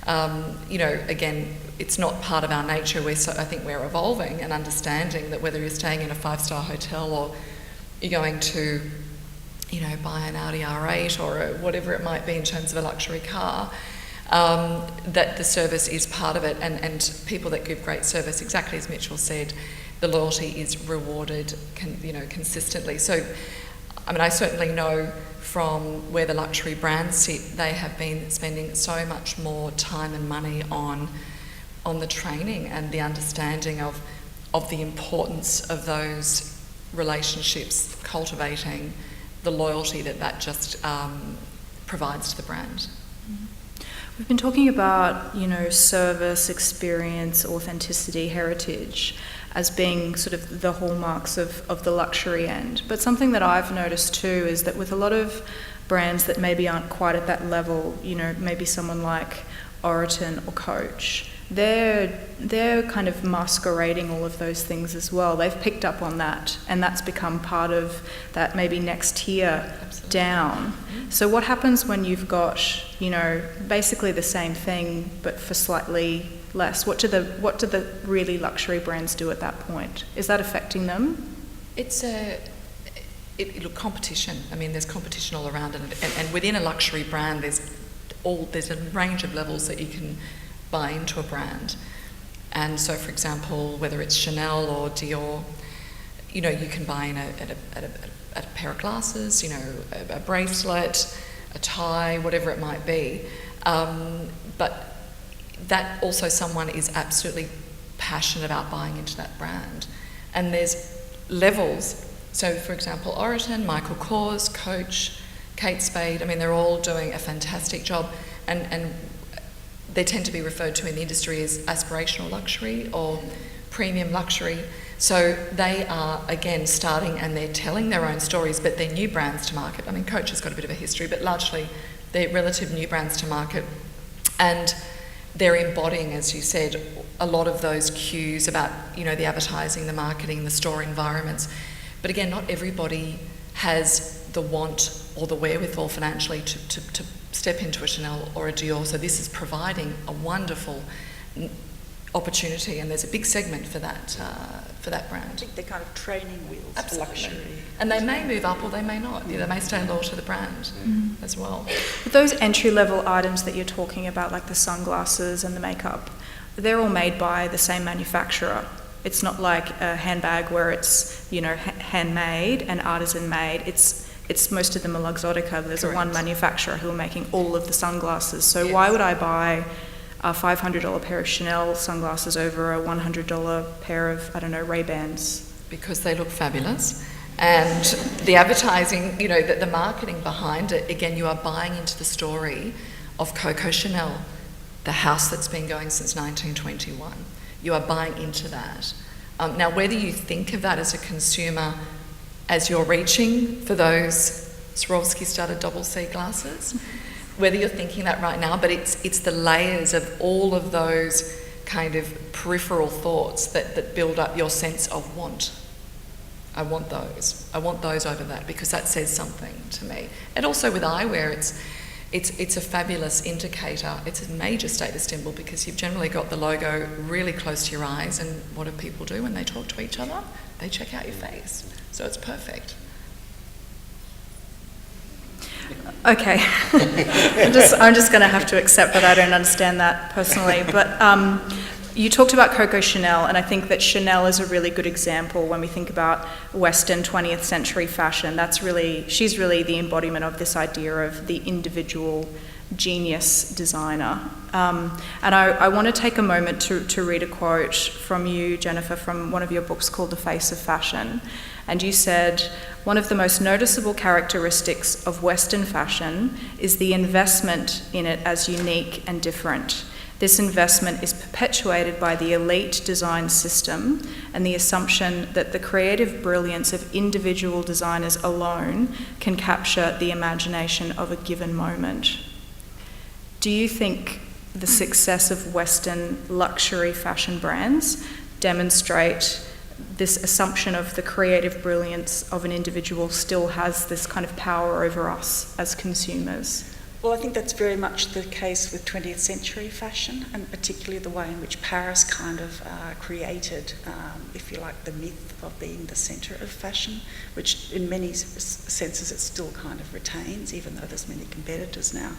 You know, again, it's not part of our nature. I think we're evolving and understanding that whether you're staying in a 5-star hotel or you're going to, you know, buy an Audi R8 or whatever it might be in terms of a luxury car, that the service is part of it, and people that give great service, exactly as Mitchell said, the loyalty is rewarded, consistently. So, I mean, I certainly know from where the luxury brands sit, they have been spending so much more time and money on the training and the understanding of the importance of those relationships, cultivating the loyalty that just provides to the brand. We've been talking about, you know, service, experience, authenticity, heritage as being sort of the hallmarks of the luxury end. But something that I've noticed too is that with a lot of brands that maybe aren't quite at that level, you know, maybe someone like Oroton or Coach, they're kind of masquerading all of those things as well. They've picked up on that, and that's become part of that maybe next tier down. So what happens when you've got, you know, basically the same thing but for slightly less? What do the really luxury brands do at that point? Is that affecting them? It's look, competition. I mean, there's competition all around, and within a luxury brand, there's a range of levels that you can buy into a brand. And so, for example, whether it's Chanel or Dior, you know, you can buy in at a pair of glasses, you know, a bracelet, a tie, whatever it might be. But that also someone is absolutely passionate about buying into that brand. And there's levels. So, for example, Oroton, Michael Kors, Coach, Kate Spade, I mean, they're all doing a fantastic job. And they tend to be referred to in the industry as aspirational luxury or premium luxury. So they are, again, starting and they're telling their own stories, but they're new brands to market. I mean, Coach has got a bit of a history, but largely they're relative new brands to market. And they're embodying, as you said, a lot of those cues about, you know, the advertising, the marketing, the store environments. But again, not everybody has the want or the wherewithal financially to step into a Chanel or a Dior. So this is providing a wonderful opportunity, and there's a big segment for that brand. I think they're kind of training wheels Absolutely. for luxury. And they may move up or they may not. You know, they may stay loyal to the brand as well. But those entry-level items that you're talking about, like the sunglasses and the makeup, they're all made by the same manufacturer. It's not like a handbag where it's, you know, handmade and artisan made. It's most of them are Luxottica. There's Correct. one manufacturer who are making all of the sunglasses. So Yes. why would I buy a $500 pair of Chanel sunglasses over a $100 pair of, I don't know, Ray-Bans? Because they look fabulous. And the advertising, you know, the marketing behind it, again, you are buying into the story of Coco Chanel, the house that's been going since 1921. You are buying into that. Now, whether you think of that as a consumer as you're reaching for those Swarovski-studded double C glasses, whether you're thinking that right now, but it's the layers of all of those kind of peripheral thoughts that build up your sense of want. I want those. I want those over that because that says something to me. And also with eyewear, it's a fabulous indicator. It's a major status symbol because you've generally got the logo really close to your eyes, and what do people do when they talk to each other? They check out your face. So it's perfect. Okay, I'm just going to have to accept that I don't understand that personally. But you talked about Coco Chanel, and I think that Chanel is a really good example when we think about Western 20th century fashion. She's really the embodiment of this idea of the individual genius designer. And I want to take a moment to read a quote from you, Jennifer, from one of your books called The Face of Fashion. And you said, "One of the most noticeable characteristics of Western fashion is the investment in it as unique and different. This investment is perpetuated by the elite design system and the assumption that the creative brilliance of individual designers alone can capture the imagination of a given moment." Do you think the success of Western luxury fashion brands demonstrate this assumption of the creative brilliance of an individual still has this kind of power over us as consumers? Well, I think that's very much the case with 20th century fashion, and particularly the way in which Paris kind of created, if you like, the myth of being the centre of fashion, which in many senses it still kind of retains, even though there's many competitors now.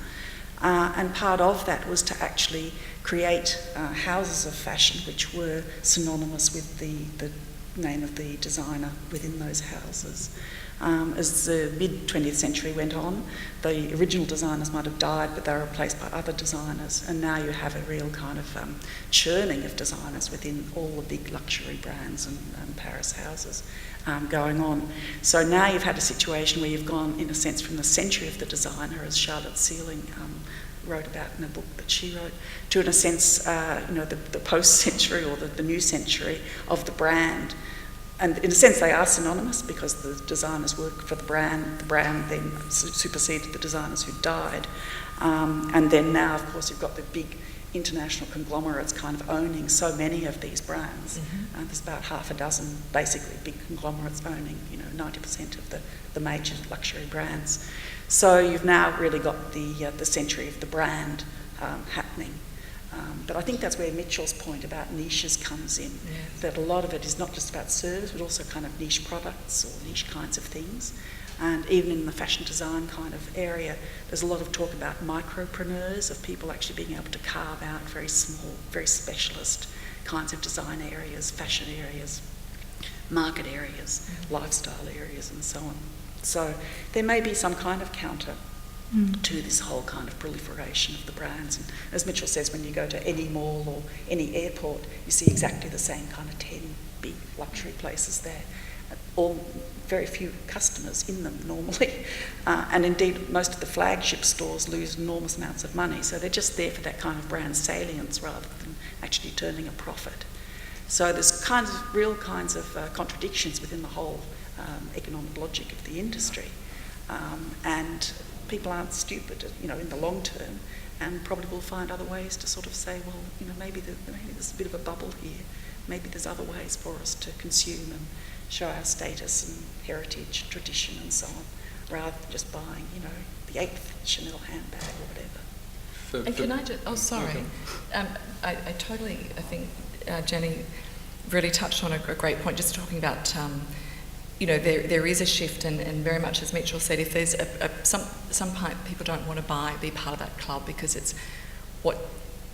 And part of that was to actually create houses of fashion which were synonymous with the name of the designer within those houses. As the mid-20th century went on, the original designers might have died, but they were replaced by other designers, and now you have a real kind of churning of designers within all the big luxury brands and Paris houses going on. So now you've had a situation where you've gone, in a sense, from the century of the designer, as Charlotte Sealing wrote about in a book that she wrote, to, in a sense, the post-century or the new century of the brand. And in a sense, they are synonymous because the designers work for the brand then superseded the designers who died. And then now, of course, you've got the big international conglomerates kind of owning so many of these brands. Mm-hmm. There's about half a dozen, basically, big conglomerates owning, 90% of the major luxury brands. So you've now really got the century of the brand happening. But I think that's where Mitchell's point about niches comes in, yes. That a lot of it is not just about service, but also kind of niche products or niche kinds of things. And even in the fashion design kind of area, there's a lot of talk about micropreneurs, of people actually being able to carve out very small, very specialist kinds of design areas, fashion areas, market areas, lifestyle areas, and so on. So there may be some kind of counter to this whole kind of proliferation of the brands. And as Mitchell says, when you go to any mall or any airport, you see exactly the same kind of 10 big luxury places there, all very few customers in them normally. And indeed, most of the flagship stores lose enormous amounts of money, so they're just there for that kind of brand salience rather than actually turning a profit. So there's real kinds of contradictions within the whole economic logic of the industry. And people aren't stupid, in the long term, and probably will find other ways to sort of say, well, maybe there's a bit of a bubble here. Maybe there's other ways for us to consume and show our status and heritage, tradition, and so on, rather than just buying, the 8th Chanel handbag or whatever. And can I just? Oh, sorry. I think Jenny really touched on a great point. Just talking about. There is a shift, and very much as Mitchell said, if there's some people don't want to be part of that club because it's what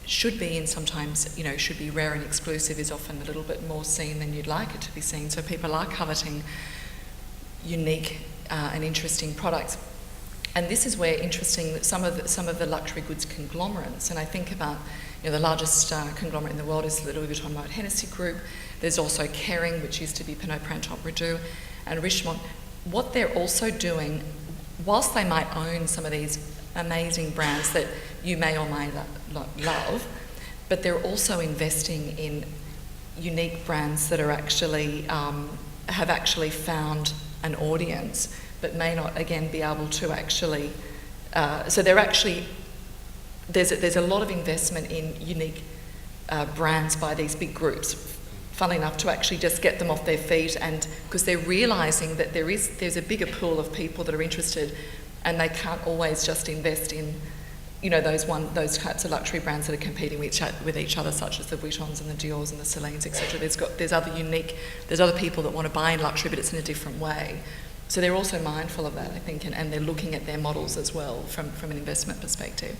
should be, and sometimes should be rare and exclusive, is often a little bit more seen than you'd like it to be seen. So people are coveting unique and interesting products, and this is where interesting that some of the luxury goods conglomerates, and I think about the largest conglomerate in the world is the Louis Vuitton Moet Hennessy Group. There's also Kering, which used to be Pernod Printemps Redoux, and Richemont. What they're also doing, whilst they might own some of these amazing brands that you may or may not love, but they're also investing in unique brands that are actually have actually found an audience, but may not again be able to actually. So they're actually there's a lot of investment in unique brands by these big groups. Funnily enough, to actually just get them off their feet, and because they're realising that there's a bigger pool of people that are interested, and they can't always just invest in, you know, those types of luxury brands that are competing with each other, such as the Vuittons and the Diors and the Celines, etc. There's other people that want to buy in luxury, but it's in a different way. So they're also mindful of that, I think, and they're looking at their models as well from an investment perspective.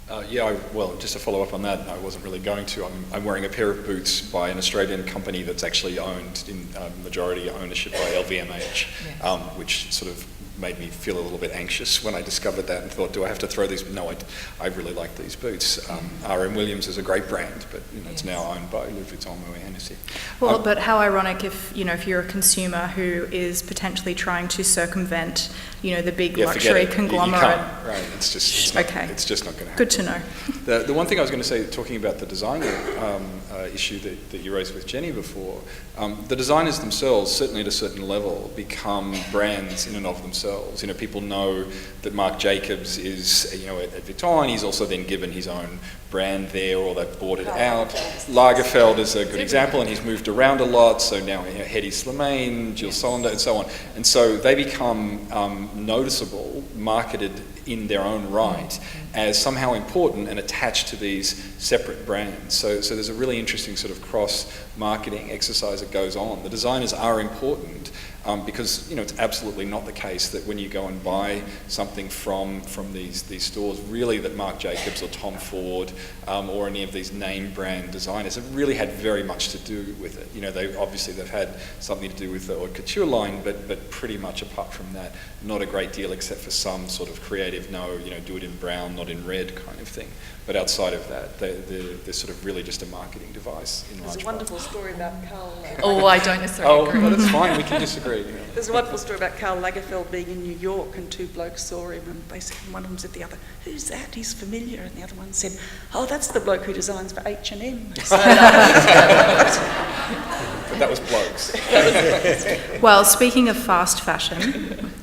Well, just to follow up on that, I wasn't really going to. I'm wearing a pair of boots by an Australian company that's actually owned in majority ownership by LVMH, which sort of made me feel a little bit anxious when I discovered that and thought, do I have to throw these? No, I really like these boots. R.M. Williams is a great brand, but it's now owned by Louis Vuitton, Moet Hennessy. Well, but how ironic if you're a consumer who is potentially trying to circumvent, the big luxury conglomerate. You can't, right? It's just not going to happen. Good to know. The one thing I was going to say, talking about the designer issue that you raised with Jenny before, the designers themselves, certainly at a certain level, become brands in and of themselves. People know that Marc Jacobs is, at Vuitton. He's also then given his own brand there, or they've bought it out. Lagerfeld is a good example, and he's moved around a lot. So now Hedi Slimane, Jill Solander, and so on. And so they become noticeable, marketed in their own right, as somehow important and attached to these separate brands. So there's a really interesting sort of cross-marketing exercise that goes on. The designers are important, because it's absolutely not the case that when you go and buy something from these stores, really that Marc Jacobs or Tom Ford or any of these name brand designers have really had very much to do with it. They've had something to do with the haute couture line, but pretty much apart from that, not a great deal, except for some sort of creative, do it in brown, not in red kind of thing. But outside of that, they're sort of really just a marketing device in large part. There's a wonderful story about Karl. I don't necessarily agree. Oh, that's fine. We can disagree. There's a wonderful story about Karl Lagerfeld being in New York, and two blokes saw him, and basically one of them said to the other, "Who's that? He's familiar." And the other one said, "Oh, that's the bloke who designs for H&M." But that was blokes. Well, speaking of fast fashion,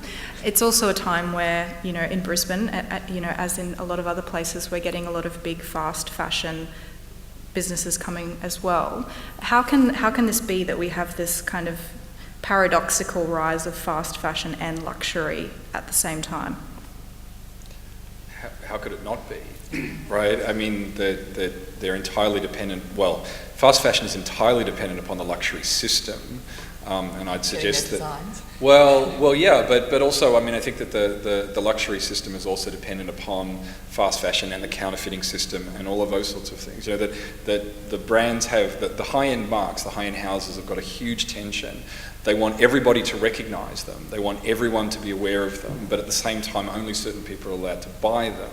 it's also a time where, in Brisbane, as in a lot of other places, we're getting a lot of big fast fashion businesses coming as well. How can this be that we have this kind of paradoxical rise of fast fashion and luxury at the same time? How could it not be, right? I mean, they're entirely dependent. Well, fast fashion is entirely dependent upon the luxury system. And I'd suggest that. Designs. Well, yeah, but also, I think that the luxury system is also dependent upon fast fashion and the counterfeiting system and all of those sorts of things. That the brands have the high-end marques, the high-end houses have got a huge tension. They want everybody to recognise them. They want everyone to be aware of them, but at the same time, only certain people are allowed to buy them.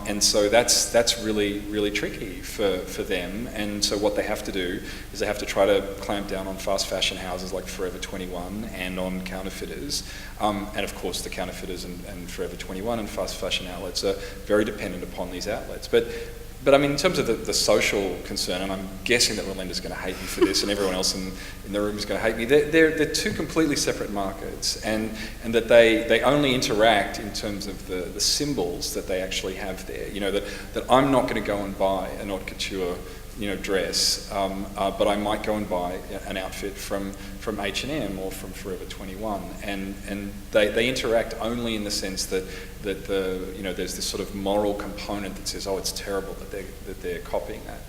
And so that's really, really tricky for them. And so what they have to do is they have to try to clamp down on fast fashion houses like Forever 21 and on counterfeiters. And of course the counterfeiters and Forever 21 and fast fashion outlets are very dependent upon these outlets. But in terms of the social concern, and I'm guessing that Melinda's going to hate me for this, and everyone else in the room is going to hate me, they're two completely separate markets, and that they only interact in terms of the symbols that they actually have there. That I'm not going to go and buy an haute couture dress, but I might go and buy an outfit from H&M or from Forever 21, and they interact only in the sense that there's this sort of moral component that says, oh, it's terrible that they're copying that.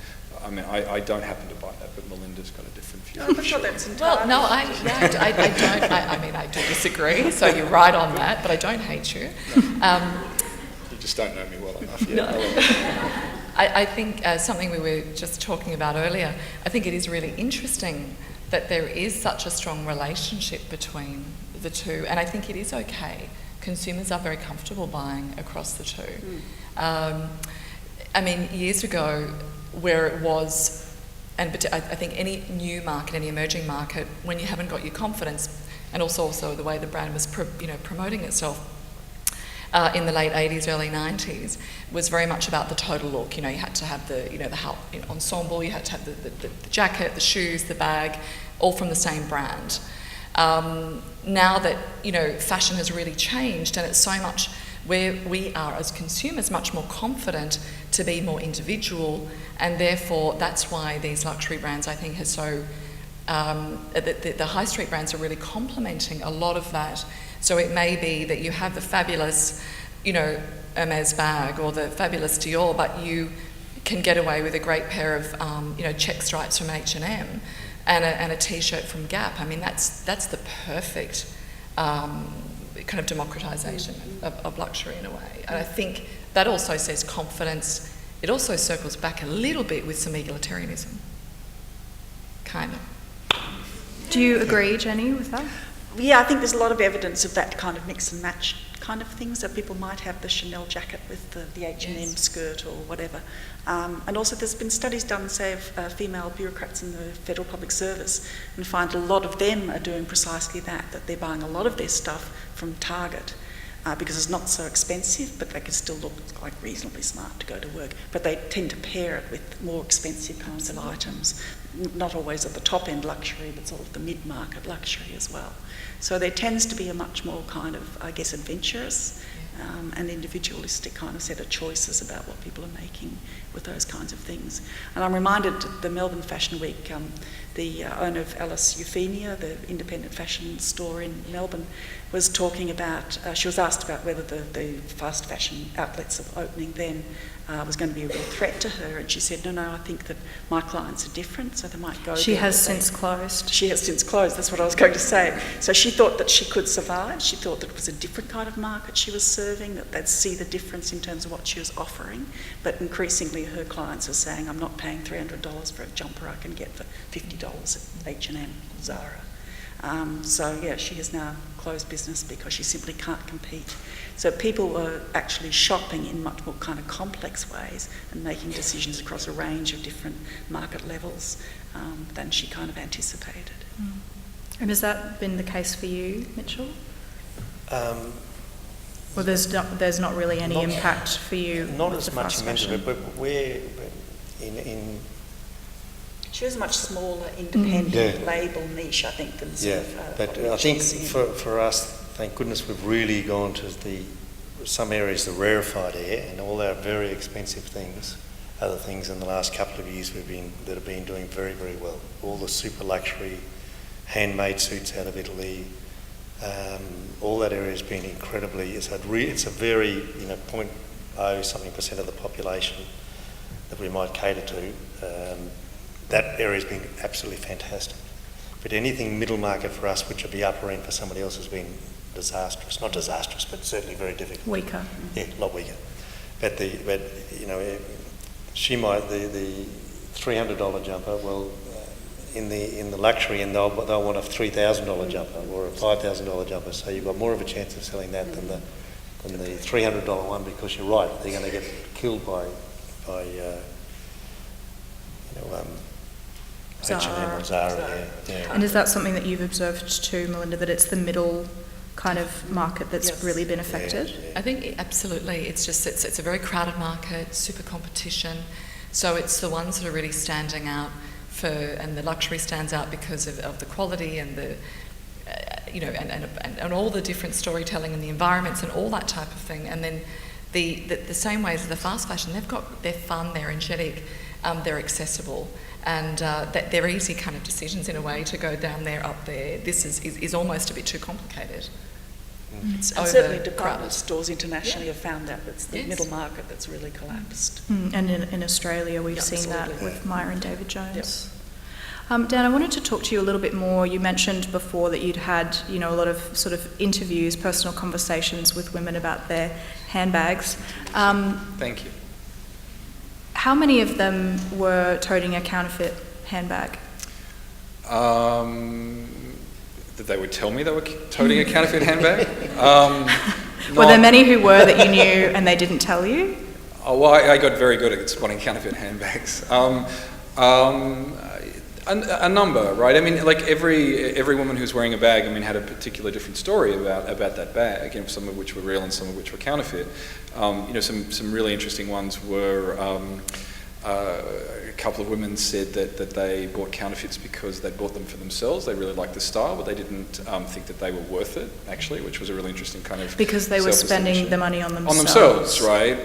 I don't happen to buy that, but Melinda's got a different view. I'm sure that's entirely. Well, no, I don't. I do disagree. So you're right on that, but I don't hate you. You just don't know me well enough yet. No. I think something we were just talking about earlier, I think it is really interesting that there is such a strong relationship between the two, and I think it is okay. Consumers are very comfortable buying across the two. Years ago, where it was, and I think any new market, any emerging market, when you haven't got your confidence, and also the way the brand was promoting itself, in the late 80s, early 90s, was very much about the total look. You had to have the ensemble, you had to have the jacket, the shoes, the bag, all from the same brand. Now that, fashion has really changed, and it's so much where we are as consumers much more confident to be more individual, and therefore that's why these luxury brands, I think, the high street brands are really complementing a lot of that So it may be that you have the fabulous, Hermes bag or the fabulous Dior, but you can get away with a great pair of, check stripes from H&M and a T-shirt from Gap. I mean, that's the perfect kind of democratisation of luxury in a way. And I think that also says confidence. It also circles back a little bit with some egalitarianism, kind of. Do you agree, Jenny, with that? Yeah, I think there's a lot of evidence of that kind of mix and match kind of thing. So people might have the Chanel jacket with the H&M skirt or whatever. And also there's been studies done, say, of female bureaucrats in the Federal Public Service, and find a lot of them are doing precisely that they're buying a lot of their stuff from Target because it's not so expensive, but they can still look like reasonably smart to go to work. But they tend to pair it with more expensive kinds of items, not always at the top end luxury, but sort of the mid-market luxury as well. So there tends to be a much more kind of, I guess, adventurous and individualistic kind of set of choices about what people are making with those kinds of things. And I'm reminded at the Melbourne Fashion Week, the owner of Alice Euphemia, the independent fashion store in Melbourne, was talking about, she was asked about whether the fast fashion outlets of opening then was going to be a real threat to her, and she said, no, I think that my clients are different, so they might go She there, has since closed. She has since closed, that's what I was going to say. So she thought that she could survive, she thought that it was a different kind of market she was serving, that they'd see the difference in terms of what she was offering, but increasingly her clients are saying, I'm not paying $300 for a jumper I can get for $50 at H&M, Zara. So yeah, she has now closed business because she simply can't compete. So people are actually shopping in much more kind of complex ways and making decisions across a range of different market levels than she kind of anticipated. Mm. And has that been the case for you, Mitchell? Well, there's not really any impact for you. Not with as the much fast in fashion. it, but we're in. She has a much smaller independent label niche, I think, than but I think for us, thank goodness, we've really gone to some areas, the rarefied air, and all our very expensive things, other things in the last couple of years that have been doing very, very well. All the super luxury handmade suits out of Italy, all that area has been incredibly. It's a very 0.0 something % of the population that we might cater to. That area has been absolutely fantastic. But anything middle market for us, which would be upper end for somebody else, has been disastrous. Not disastrous, but certainly very difficult. Weaker. Yeah, a lot weaker. But she might the $300 jumper. Well, in the luxury end, they'll want a $3,000 jumper or a $5,000 jumper. So you've got more of a chance of selling that than the $300 one, because you're right, they're going to get killed by H&M or Zara. Yeah. And is that something that you've observed too, Melinda, that it's the middle kind of market that's really been affected? Yeah. I think absolutely. It's a very crowded market, super competition. So it's the ones that are really standing out and the luxury stands out because of the quality and the and all the different storytelling and the environments and all that type of thing. And then the same way as the fast fashion, they're fun, they're energetic, they're accessible, and they're easy kind of decisions in a way to go down there, up there. This is almost a bit too complicated. It's and certainly department stores internationally have found that it's the middle market that's really collapsed. And in Australia we've seen that with Myer and David Jones. Dan, I wanted to talk to you a little bit more. You mentioned before that you'd had, a lot of sort of interviews, personal conversations with women about their handbags. Thank you. How many of them were toting a counterfeit handbag? That they would tell me they were toting a counterfeit handbag. Were there many who were that you knew and they didn't tell you? Oh, well, I got very good at spotting counterfeit handbags. A number, right? I mean, like every woman who's wearing a bag, had a particular different story about that bag. Some of which were real and some of which were counterfeit. Some really interesting ones were. A couple of women said that they bought counterfeits because they bought them for themselves. They really liked the style, but they didn't think that they were worth it, actually, which was a really interesting kind of because they were spending the money on themselves. On themselves, right?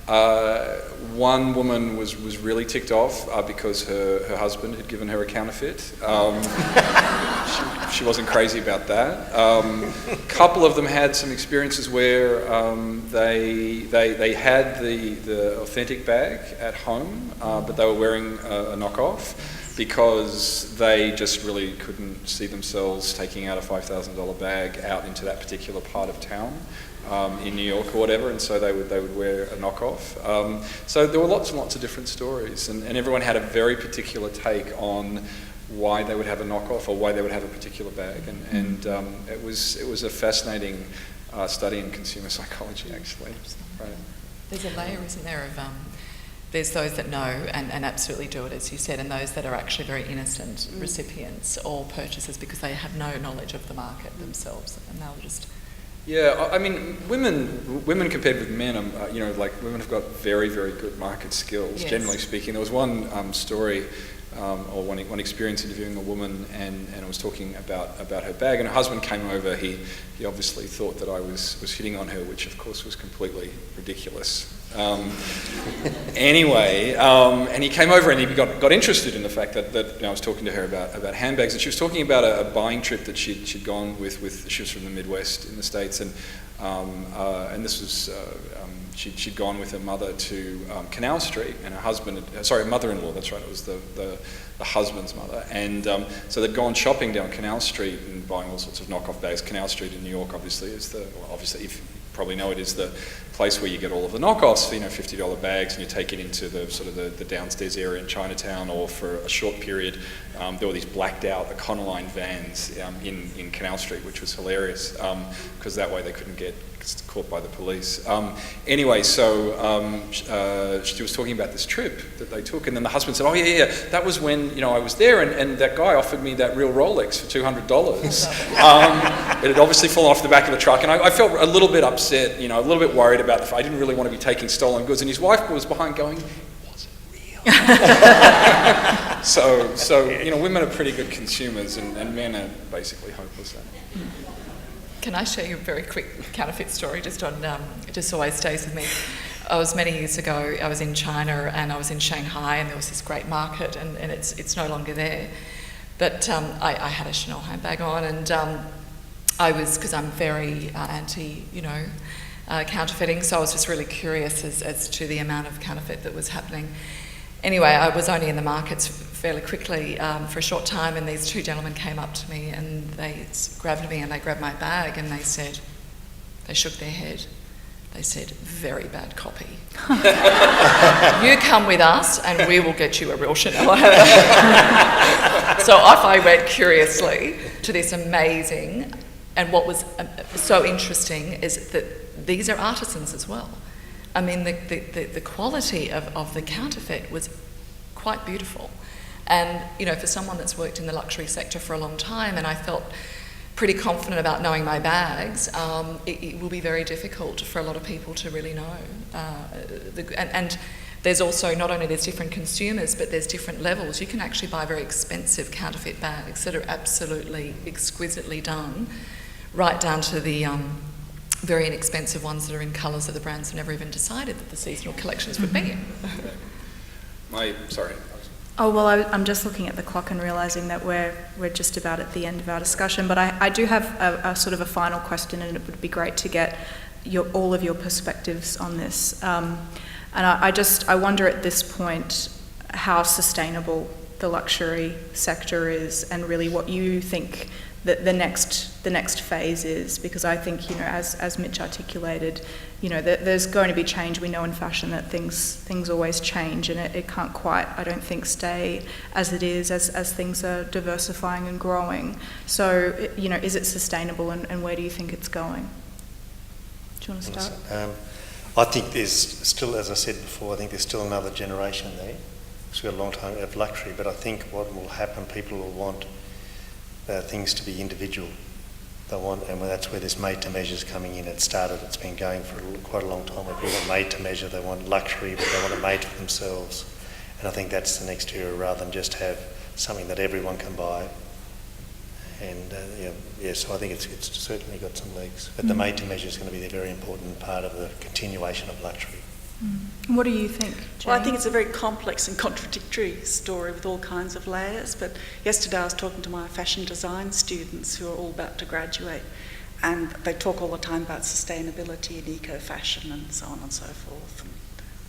One woman was really ticked off because her husband had given her a counterfeit. She wasn't crazy about that. A couple of them had some experiences where they had the authentic bag at home, but they were wearing a knockoff because they just really couldn't see themselves taking out a $5,000 bag out into that particular part of town. In New York or whatever, and so they would wear a knockoff. So there were lots and lots of different stories, and everyone had a very particular take on why they would have a knockoff or why they would have a particular bag, and it was a fascinating study in consumer psychology, actually. Right. There's a layer, isn't there, of there's those that know and absolutely do it, as you said, and those that are actually very innocent recipients or purchasers because they have no knowledge of the market themselves, and they'll just... Yeah, I mean, women compared with men, women have got very, very good market skills, yes. Generally speaking. There was one story, or one experience interviewing a woman, and I was talking about her bag, and her husband came over. He obviously thought that I was hitting on her, which of course was completely ridiculous. Anyway, and he came over and he got interested in the fact that I was talking to her about handbags, and she was talking about a buying trip that she'd gone with. She was from the Midwest in the States, and this was she'd gone with her mother to Canal Street, and her mother-in-law. That's right. It was the husband's mother, and so they'd gone shopping down Canal Street and buying all sorts of knockoff bags. Canal Street in New York, obviously, if you probably know it, is the place where you get all of the knockoffs for $50 bags, and you take it into the downstairs area in Chinatown, or for a short period there were these blacked out Econoline vans in Canal Street, which was hilarious because that way they couldn't get caught by the police. Anyway, so she was talking about this trip that they took, and then the husband said, "Oh yeah, that was when I was there, and that guy offered me that real Rolex for $200." It had obviously fallen off the back of the truck, and I felt a little bit upset, a little bit worried about the fact I didn't really want to be taking stolen goods, and his wife was behind going, "Was it real?" So women are pretty good consumers, and men are basically hopeless at it. Can I share you a very quick counterfeit story just always stays with me? Many years ago, I was in China and I was in Shanghai, and there was this great market, and it's no longer there. But I had a Chanel handbag on, and because I'm very anti, counterfeiting, so I was just really curious as to the amount of counterfeit that was happening. Anyway, I was only in the markets fairly quickly for a short time, and these two gentlemen came up to me and they grabbed me and they grabbed my bag, and they shook their head. They said, "Very bad copy. You come with us and we will get you a real Chanel." So off I went curiously to this amazing, and what was so interesting is that these are artisans as well. I mean, the quality of the counterfeit was quite beautiful. And, for someone that's worked in the luxury sector for a long time, and I felt pretty confident about knowing my bags, it will be very difficult for a lot of people to really know. And there's also, not only there's different consumers, but there's different levels. You can actually buy very expensive counterfeit bags that are absolutely exquisitely done, right down to the very inexpensive ones that are in colours that the brands have never even decided that the seasonal collections would be in. Sorry. Oh, well, I'm just looking at the clock and realising that we're just about at the end of our discussion, but I do have a sort of a final question, and it would be great to get all of your perspectives on this. And I wonder at this point how sustainable the luxury sector is, and really what you think that the next phase is, because I think, as Mitch articulated, there's going to be change. We know in fashion that things always change, and it can't quite, I don't think, stay as it is as things are diversifying and growing. So, is it sustainable, and where do you think it's going? Do you want to start? I think there's still, as I said before, I think there's still another generation there. We've got a long time of luxury, but I think what will happen, people will want things to be individual. They want, and that's where this made-to-measure is coming in. It's been going for quite a long time, where people are made-to-measure. They want luxury, but they want it made for themselves. And I think that's the next era, rather than just have something that everyone can buy. And so I think it's certainly got some legs. But the made-to-measure is going to be a very important part of the continuation of luxury. What do you think, Jane? Well, I think it's a very complex and contradictory story with all kinds of layers. But yesterday I was talking to my fashion design students who are all about to graduate, and they talk all the time about sustainability and eco-fashion and so on and so forth.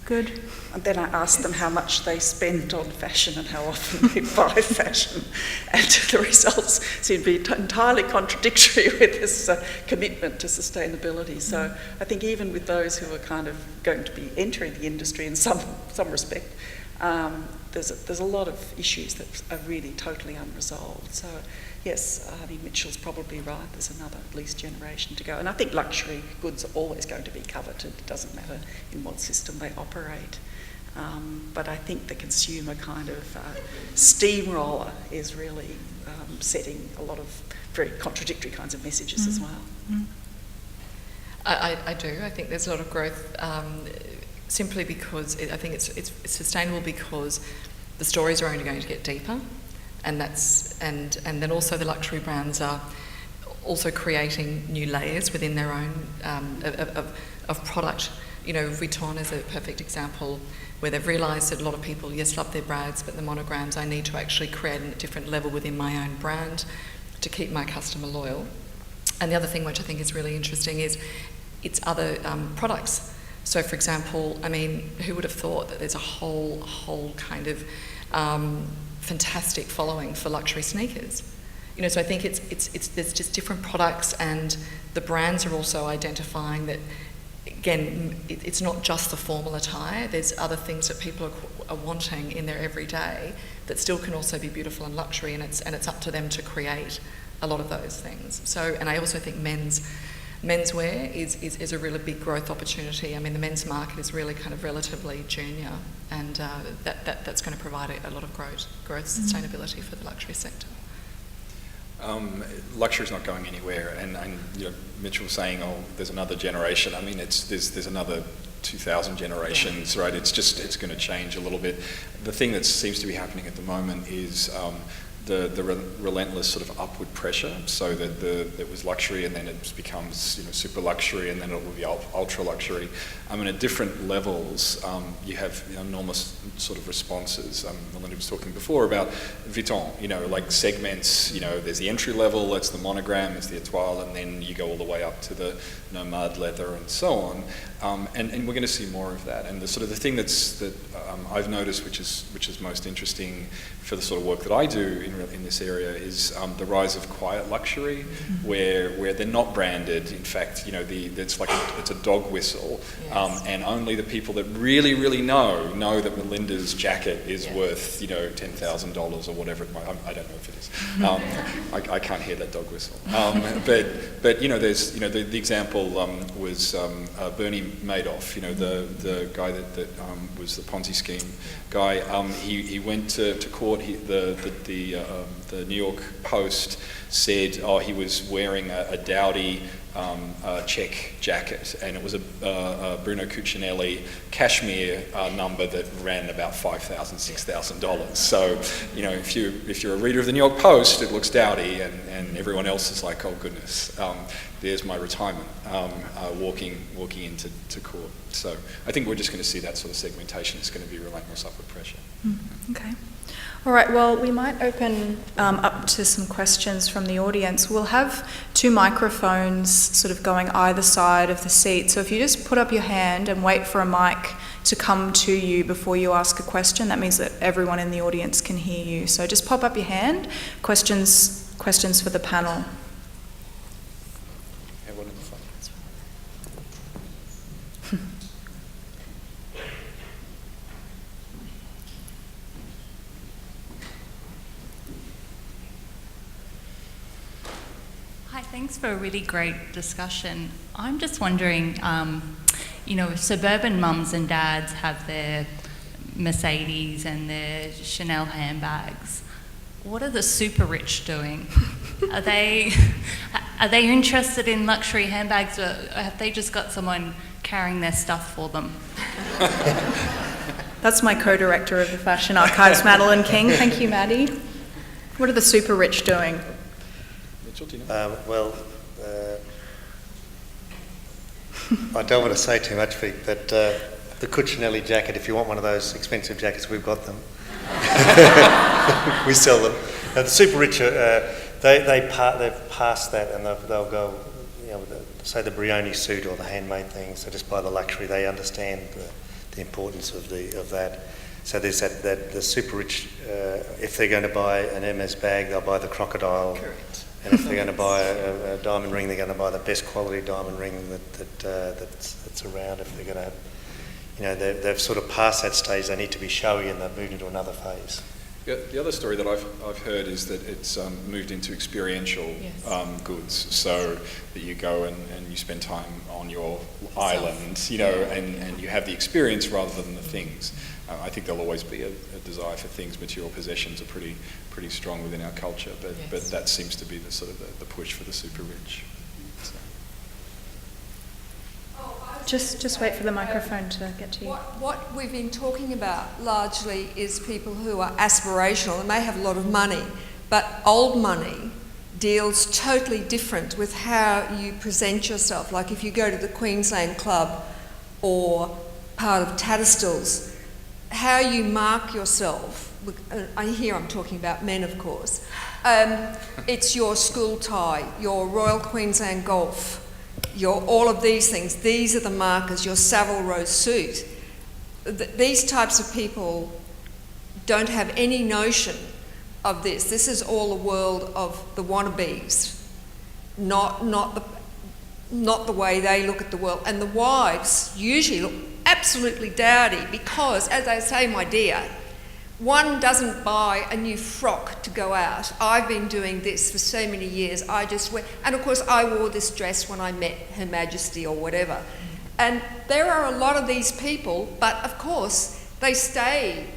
Good. And then I asked them how much they spend on fashion and how often they buy fashion. And the results seem to be entirely contradictory with this commitment to sustainability. So I think even with those who are kind of going to be entering the industry in some respect, there's a lot of issues that are really totally unresolved. So yes, I mean, Mitchell's probably right. There's another at least generation to go. And I think luxury goods are always going to be coveted. It doesn't matter in what system they operate. But I think the consumer kind of steamroller is really setting a lot of very contradictory kinds of messages as well. I do. I think there's a lot of growth simply because I think it's sustainable because the stories are only going to get deeper. And then also the luxury brands are also creating new layers within their own of product. You know, Vuitton is a perfect example where they've realised that a lot of people, yes, love their brands, but the monograms, I need to actually create a different level within my own brand to keep my customer loyal. And the other thing which I think is really interesting is it's other products. So, for example, I mean, who would have thought that there's a whole kind of fantastic following for luxury sneakers? You know, so I think there's just different products, and the brands are also identifying that, again, it's not just the formal attire. There's other things that people are wanting in their everyday that still can also be beautiful and luxury, and it's up to them to create a lot of those things. So, and I also think menswear is a really big growth opportunity. I mean, the men's market is really kind of relatively junior, and that's going to provide a lot of growth sustainability for the luxury sector. Luxury's not going anywhere, and you know, Mitchell was saying, oh, there's another generation. I mean, there's another 2,000 generations, right? It's going to change a little bit. The thing that seems to be happening at the moment is the relentless sort of upward pressure, so that it was luxury and then it becomes, you know, super luxury, and then it will be ultra luxury. I mean, at different levels, you have, you know, enormous sort of responses. Melinda was talking before about Vuitton, you know, like segments. You know, there's the entry level, that's the monogram, it's the étoile, and then you go all the way up to the nomad leather and so on. And we're going to see more of that. And the sort of the thing that I've noticed, which is most interesting for the sort of work that I do in this area, is the rise of quiet luxury, where they're not branded. In fact, you know, it's a dog whistle, yes. And only the people that really, really know that Melinda's jacket is worth, you know, $10,000 or whatever it might. I don't know if it is. I can't hear that dog whistle. But you know, there's, you know, the example was Bernie Madoff, you know, the guy that was the Ponzi scheme guy. He went to court. The New York Post said, he was wearing a dowdy check jacket, and it was a Bruno Cucinelli cashmere number that ran about $5,000, $6,000. So, you know, if you're a reader of the New York Post, it looks dowdy, and everyone else is like, oh goodness, there's my retirement, walking into court. So I think we're just going to see that sort of segmentation. It's going to be relentless upward pressure. Okay. All right, well, we might open up to some questions from the audience. We'll have 2 microphones sort of going either side of the seat. So if you just put up your hand and wait for a mic to come to you before you ask a question, that means that everyone in the audience can hear you. So just pop up your hand. Questions for the panel. Hi, thanks for a really great discussion. I'm just wondering, you know, suburban mums and dads have their Mercedes and their Chanel handbags. What are the super rich doing? Are they interested in luxury handbags, or have they just got someone carrying their stuff for them? That's my co-director of the Fashion Archives, Madeline King. Thank you, Maddie. What are the super rich doing? I don't want to say too much, Vic, but the Coco Chanel jacket. If you want one of those expensive jackets, we've got them. We sell them. Now, the super rich, they've passed that, and they'll go, say the Brioni suit or the handmade things. They just buy the luxury. They understand the importance of that. So there's that the super rich. If they're going to buy an Hermes bag, they'll buy the crocodile. Correct. And if they're going to buy a diamond ring, they're going to buy the best quality diamond ring that's around. If they're going to, they've sort of passed that stage. They need to be showy, and they've moved into another phase. Yeah, the other story that I've heard is that it's moved into experiential goods, so that you go and you spend time on your island, and you have the experience rather than the things. I think there'll always be a desire for things. Material possessions are pretty strong within our culture, but that seems to be the sort of the push for the super rich. So. Just wait for the microphone to get to you. What we've been talking about largely is people who are aspirational and may have a lot of money, but old money deals totally different with how you present yourself. Like if you go to the Queensland Club or part of Tatterstall's, how you mark yourself, here I'm talking about men of course, it's your school tie, your Royal Queensland Golf, all of these things. These are the markers, your Savile Row suit. These types of people don't have any notion of this. This is all a world of the wannabes, not the way they look at the world. And the wives usually look absolutely dowdy because, as I say, my dear, one doesn't buy a new frock to go out. I've been doing this for so many years. I just wear, and of course I wore this dress when I met Her Majesty or whatever. And there are a lot of these people, but of course they stay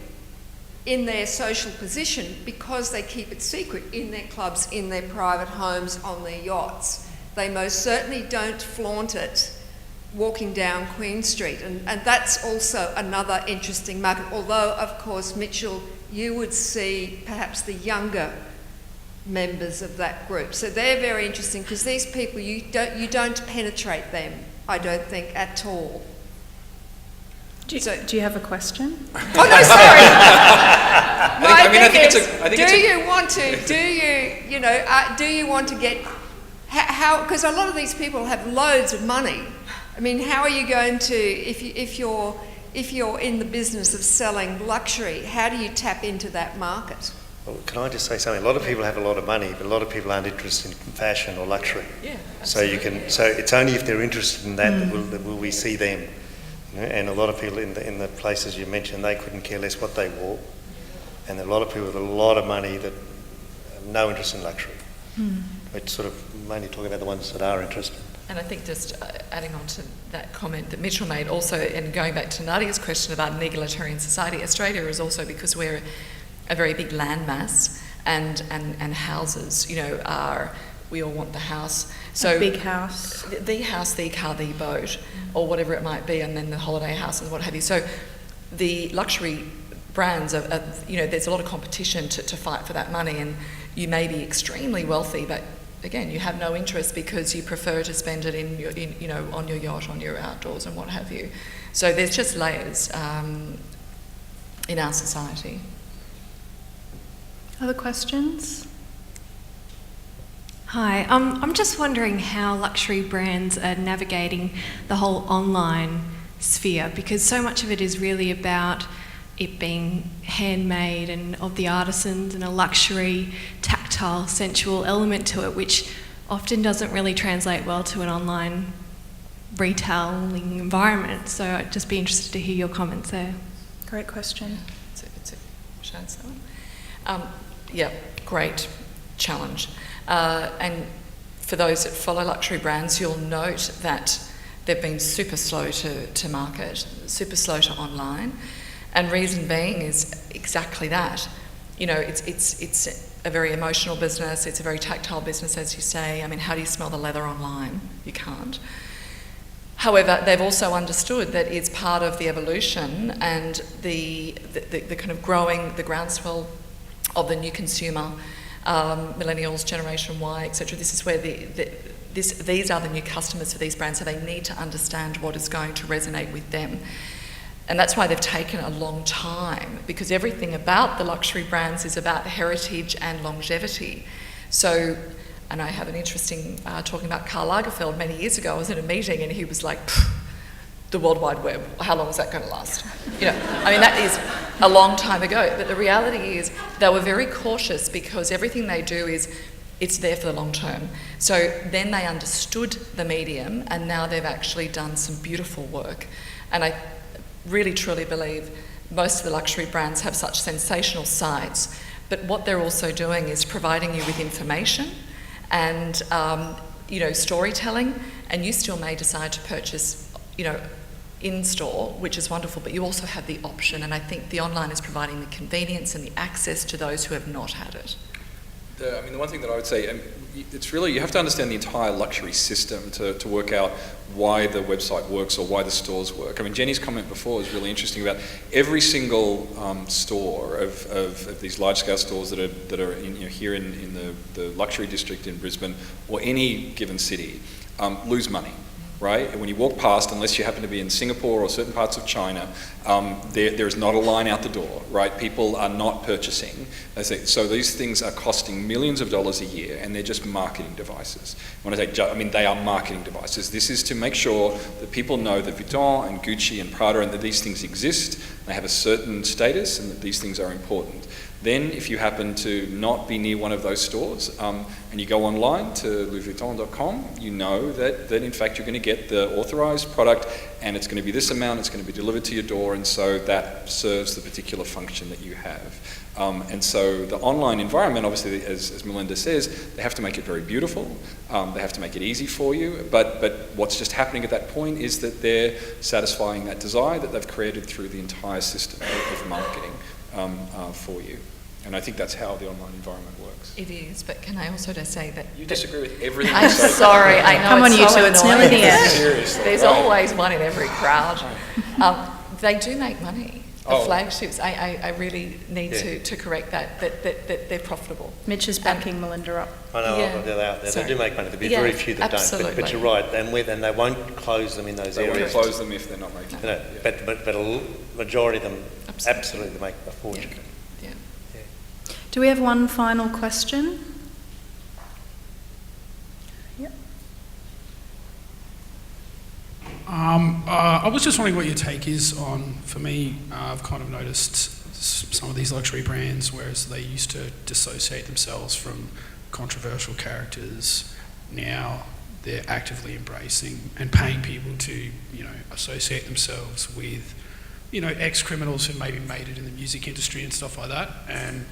in their social position because they keep it secret in their clubs, in their private homes, on their yachts. They most certainly don't flaunt it walking down Queen Street, and that's also another interesting market, although of course Mitchell, you would see perhaps the younger members of that group. So they're very interesting because these people, you don't penetrate them, I don't think, at all. Do you have a question? Oh no, sorry. I think Do you want to get how? Because a lot of these people have loads of money. I mean, how are you going to, if you're in the business of selling luxury, how do you tap into that market? Well, can I just say something? A lot of people have a lot of money, but a lot of people aren't interested in fashion or luxury. Yeah, absolutely. So it's only if they're interested in that that will we see them. And a lot of people in the places you mentioned, they couldn't care less what they wore. And there are a lot of people with a lot of money that have no interest in luxury. We're sort of mainly talking about the ones that are interested. And I think just adding on to that comment that Mitchell made also, and going back to Nadia's question about an egalitarian society, Australia is also, because we're a very big landmass and houses, we all want the house. So a big house. The house, the car, the boat, or whatever it might be, and then the holiday house and what have you. So the luxury brands are there's a lot of competition to fight for that money, and you may be extremely wealthy, but again, you have no interest because you prefer to spend it on your yacht, on your outdoors and what have you. So there's just layers in our society. Other questions? Hi, I'm just wondering how luxury brands are navigating the whole online sphere, because so much of it is really about it being handmade and of the artisans, and a luxury, tactile, sensual element to it, which often doesn't really translate well to an online retailing environment. So I'd just be interested to hear your comments there. Great question. Should I answer that one? Yeah, great challenge. And for those that follow luxury brands, you'll note that they've been super slow to market, super slow to online. And reason being is exactly that. It's a very emotional business. It's a very tactile business, as you say. I mean, how do you smell the leather online? You can't. However, they've also understood that it's part of the evolution and the kind of growing, the groundswell of the new consumer, millennials, Generation Y, etc. This is where these are the new customers for these brands, so they need to understand what is going to resonate with them. And that's why they've taken a long time, because everything about the luxury brands is about heritage and longevity. So, and I have an interesting, talking about Karl Lagerfeld many years ago, I was in a meeting and he was like, the World Wide Web, how long is that going to last? You know, I mean, that is a long time ago. But the reality is they were very cautious because everything they do is, it's there for the long term. So then they understood the medium and now they've actually done some beautiful work. And I really truly believe most of the luxury brands have such sensational sites, but what they're also doing is providing you with information and storytelling, and you still may decide to purchase in store, which is wonderful, but you also have the option, and I think the online is providing the convenience and the access to those who have not had it. The one thing that I would say, it's really, you have to understand the entire luxury system to work out why the website works or why the stores work. I mean, Jenny's comment before was really interesting about every single store of these large-scale stores that are here in the luxury district in Brisbane or any given city lose money. Right? And when you walk past, unless you happen to be in Singapore or certain parts of China, there is not a line out the door, right? People are not purchasing. So these things are costing millions of dollars a year, and they're just marketing devices. When I say, they are marketing devices. This is to make sure that people know that Vuitton and Gucci and Prada and that these things exist, they have a certain status, and that these things are important. Then, if you happen to not be near one of those stores and you go online to louisvuitton.com, you know that in fact you're going to get the authorised product and it's going to be this amount, it's going to be delivered to your door, and so that serves the particular function that you have. And so the online environment, obviously, as Melinda says, they have to make it very beautiful, they have to make it easy for you, but what's just happening at that point is that they're satisfying that desire that they've created through the entire system of marketing for you. And I think that's how the online environment works. It is, but can I also just say that... You disagree with everything I'm sorry, I know. Come on, you two, it's nearly the end. Seriously. There's always one in every crowd. They do make money. The flagships, I really need to correct that they're profitable. Mitch is backing Melinda up. I know, they're out there. They do make money. There'll be very few that don't. But you're right, and they won't close them in those areas. They won't close them if they're not making money. But a majority of them absolutely make a fortune. Yeah. Do we have one final question? Yep. I was just wondering what your take is on, for me, I've kind of noticed some of these luxury brands, whereas they used to dissociate themselves from controversial characters, now they're actively embracing and paying people to, associate themselves with, ex-criminals who maybe made it in the music industry and stuff like that, and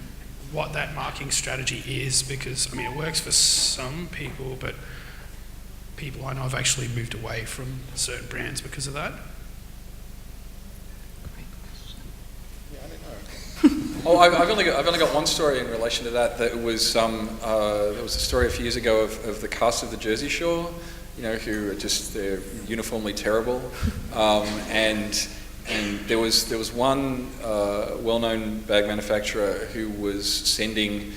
what that marketing strategy is, because, it works for some people, but people I know have actually moved away from certain brands because of that. Great question. Yeah, I don't know. I've only got one story in relation to that. That was there was a story a few years ago of the cast of the Jersey Shore, who are they're uniformly terrible, and there was one well-known bag manufacturer who was sending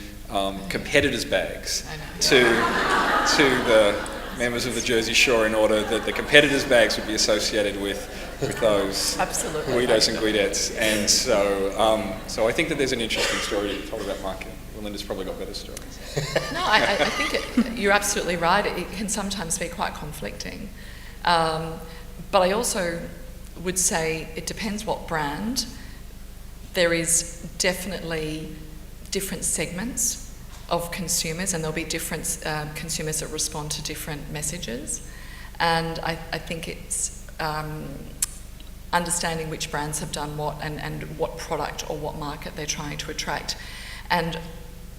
competitors' bags to the members of the Jersey Shore in order that the competitors' bags would be associated with those Guidos and Guidettes. And so I think that there's an interesting story told about marketing. Melinda's probably got better stories. No, I think you're absolutely right. It can sometimes be quite conflicting. But I also would say it depends what brand. There is definitely different segments of consumers, and there'll be different consumers that respond to different messages. And I think it's understanding which brands have done what and what product or what market they're trying to attract. And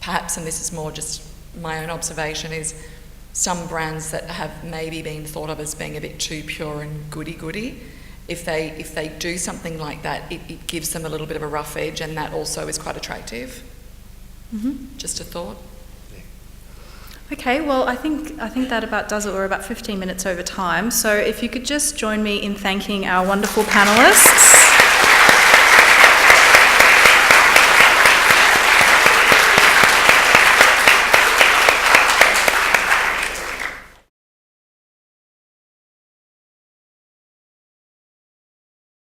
perhaps, and this is more just my own observation, is some brands that have maybe been thought of as being a bit too pure and goody-goody, if they do something like that, it gives them a little bit of a rough edge, and that also is quite attractive. Mm-hmm. Just a thought. Okay, well, I think that about does it. We're about 15 minutes over time. So if you could just join me in thanking our wonderful panellists.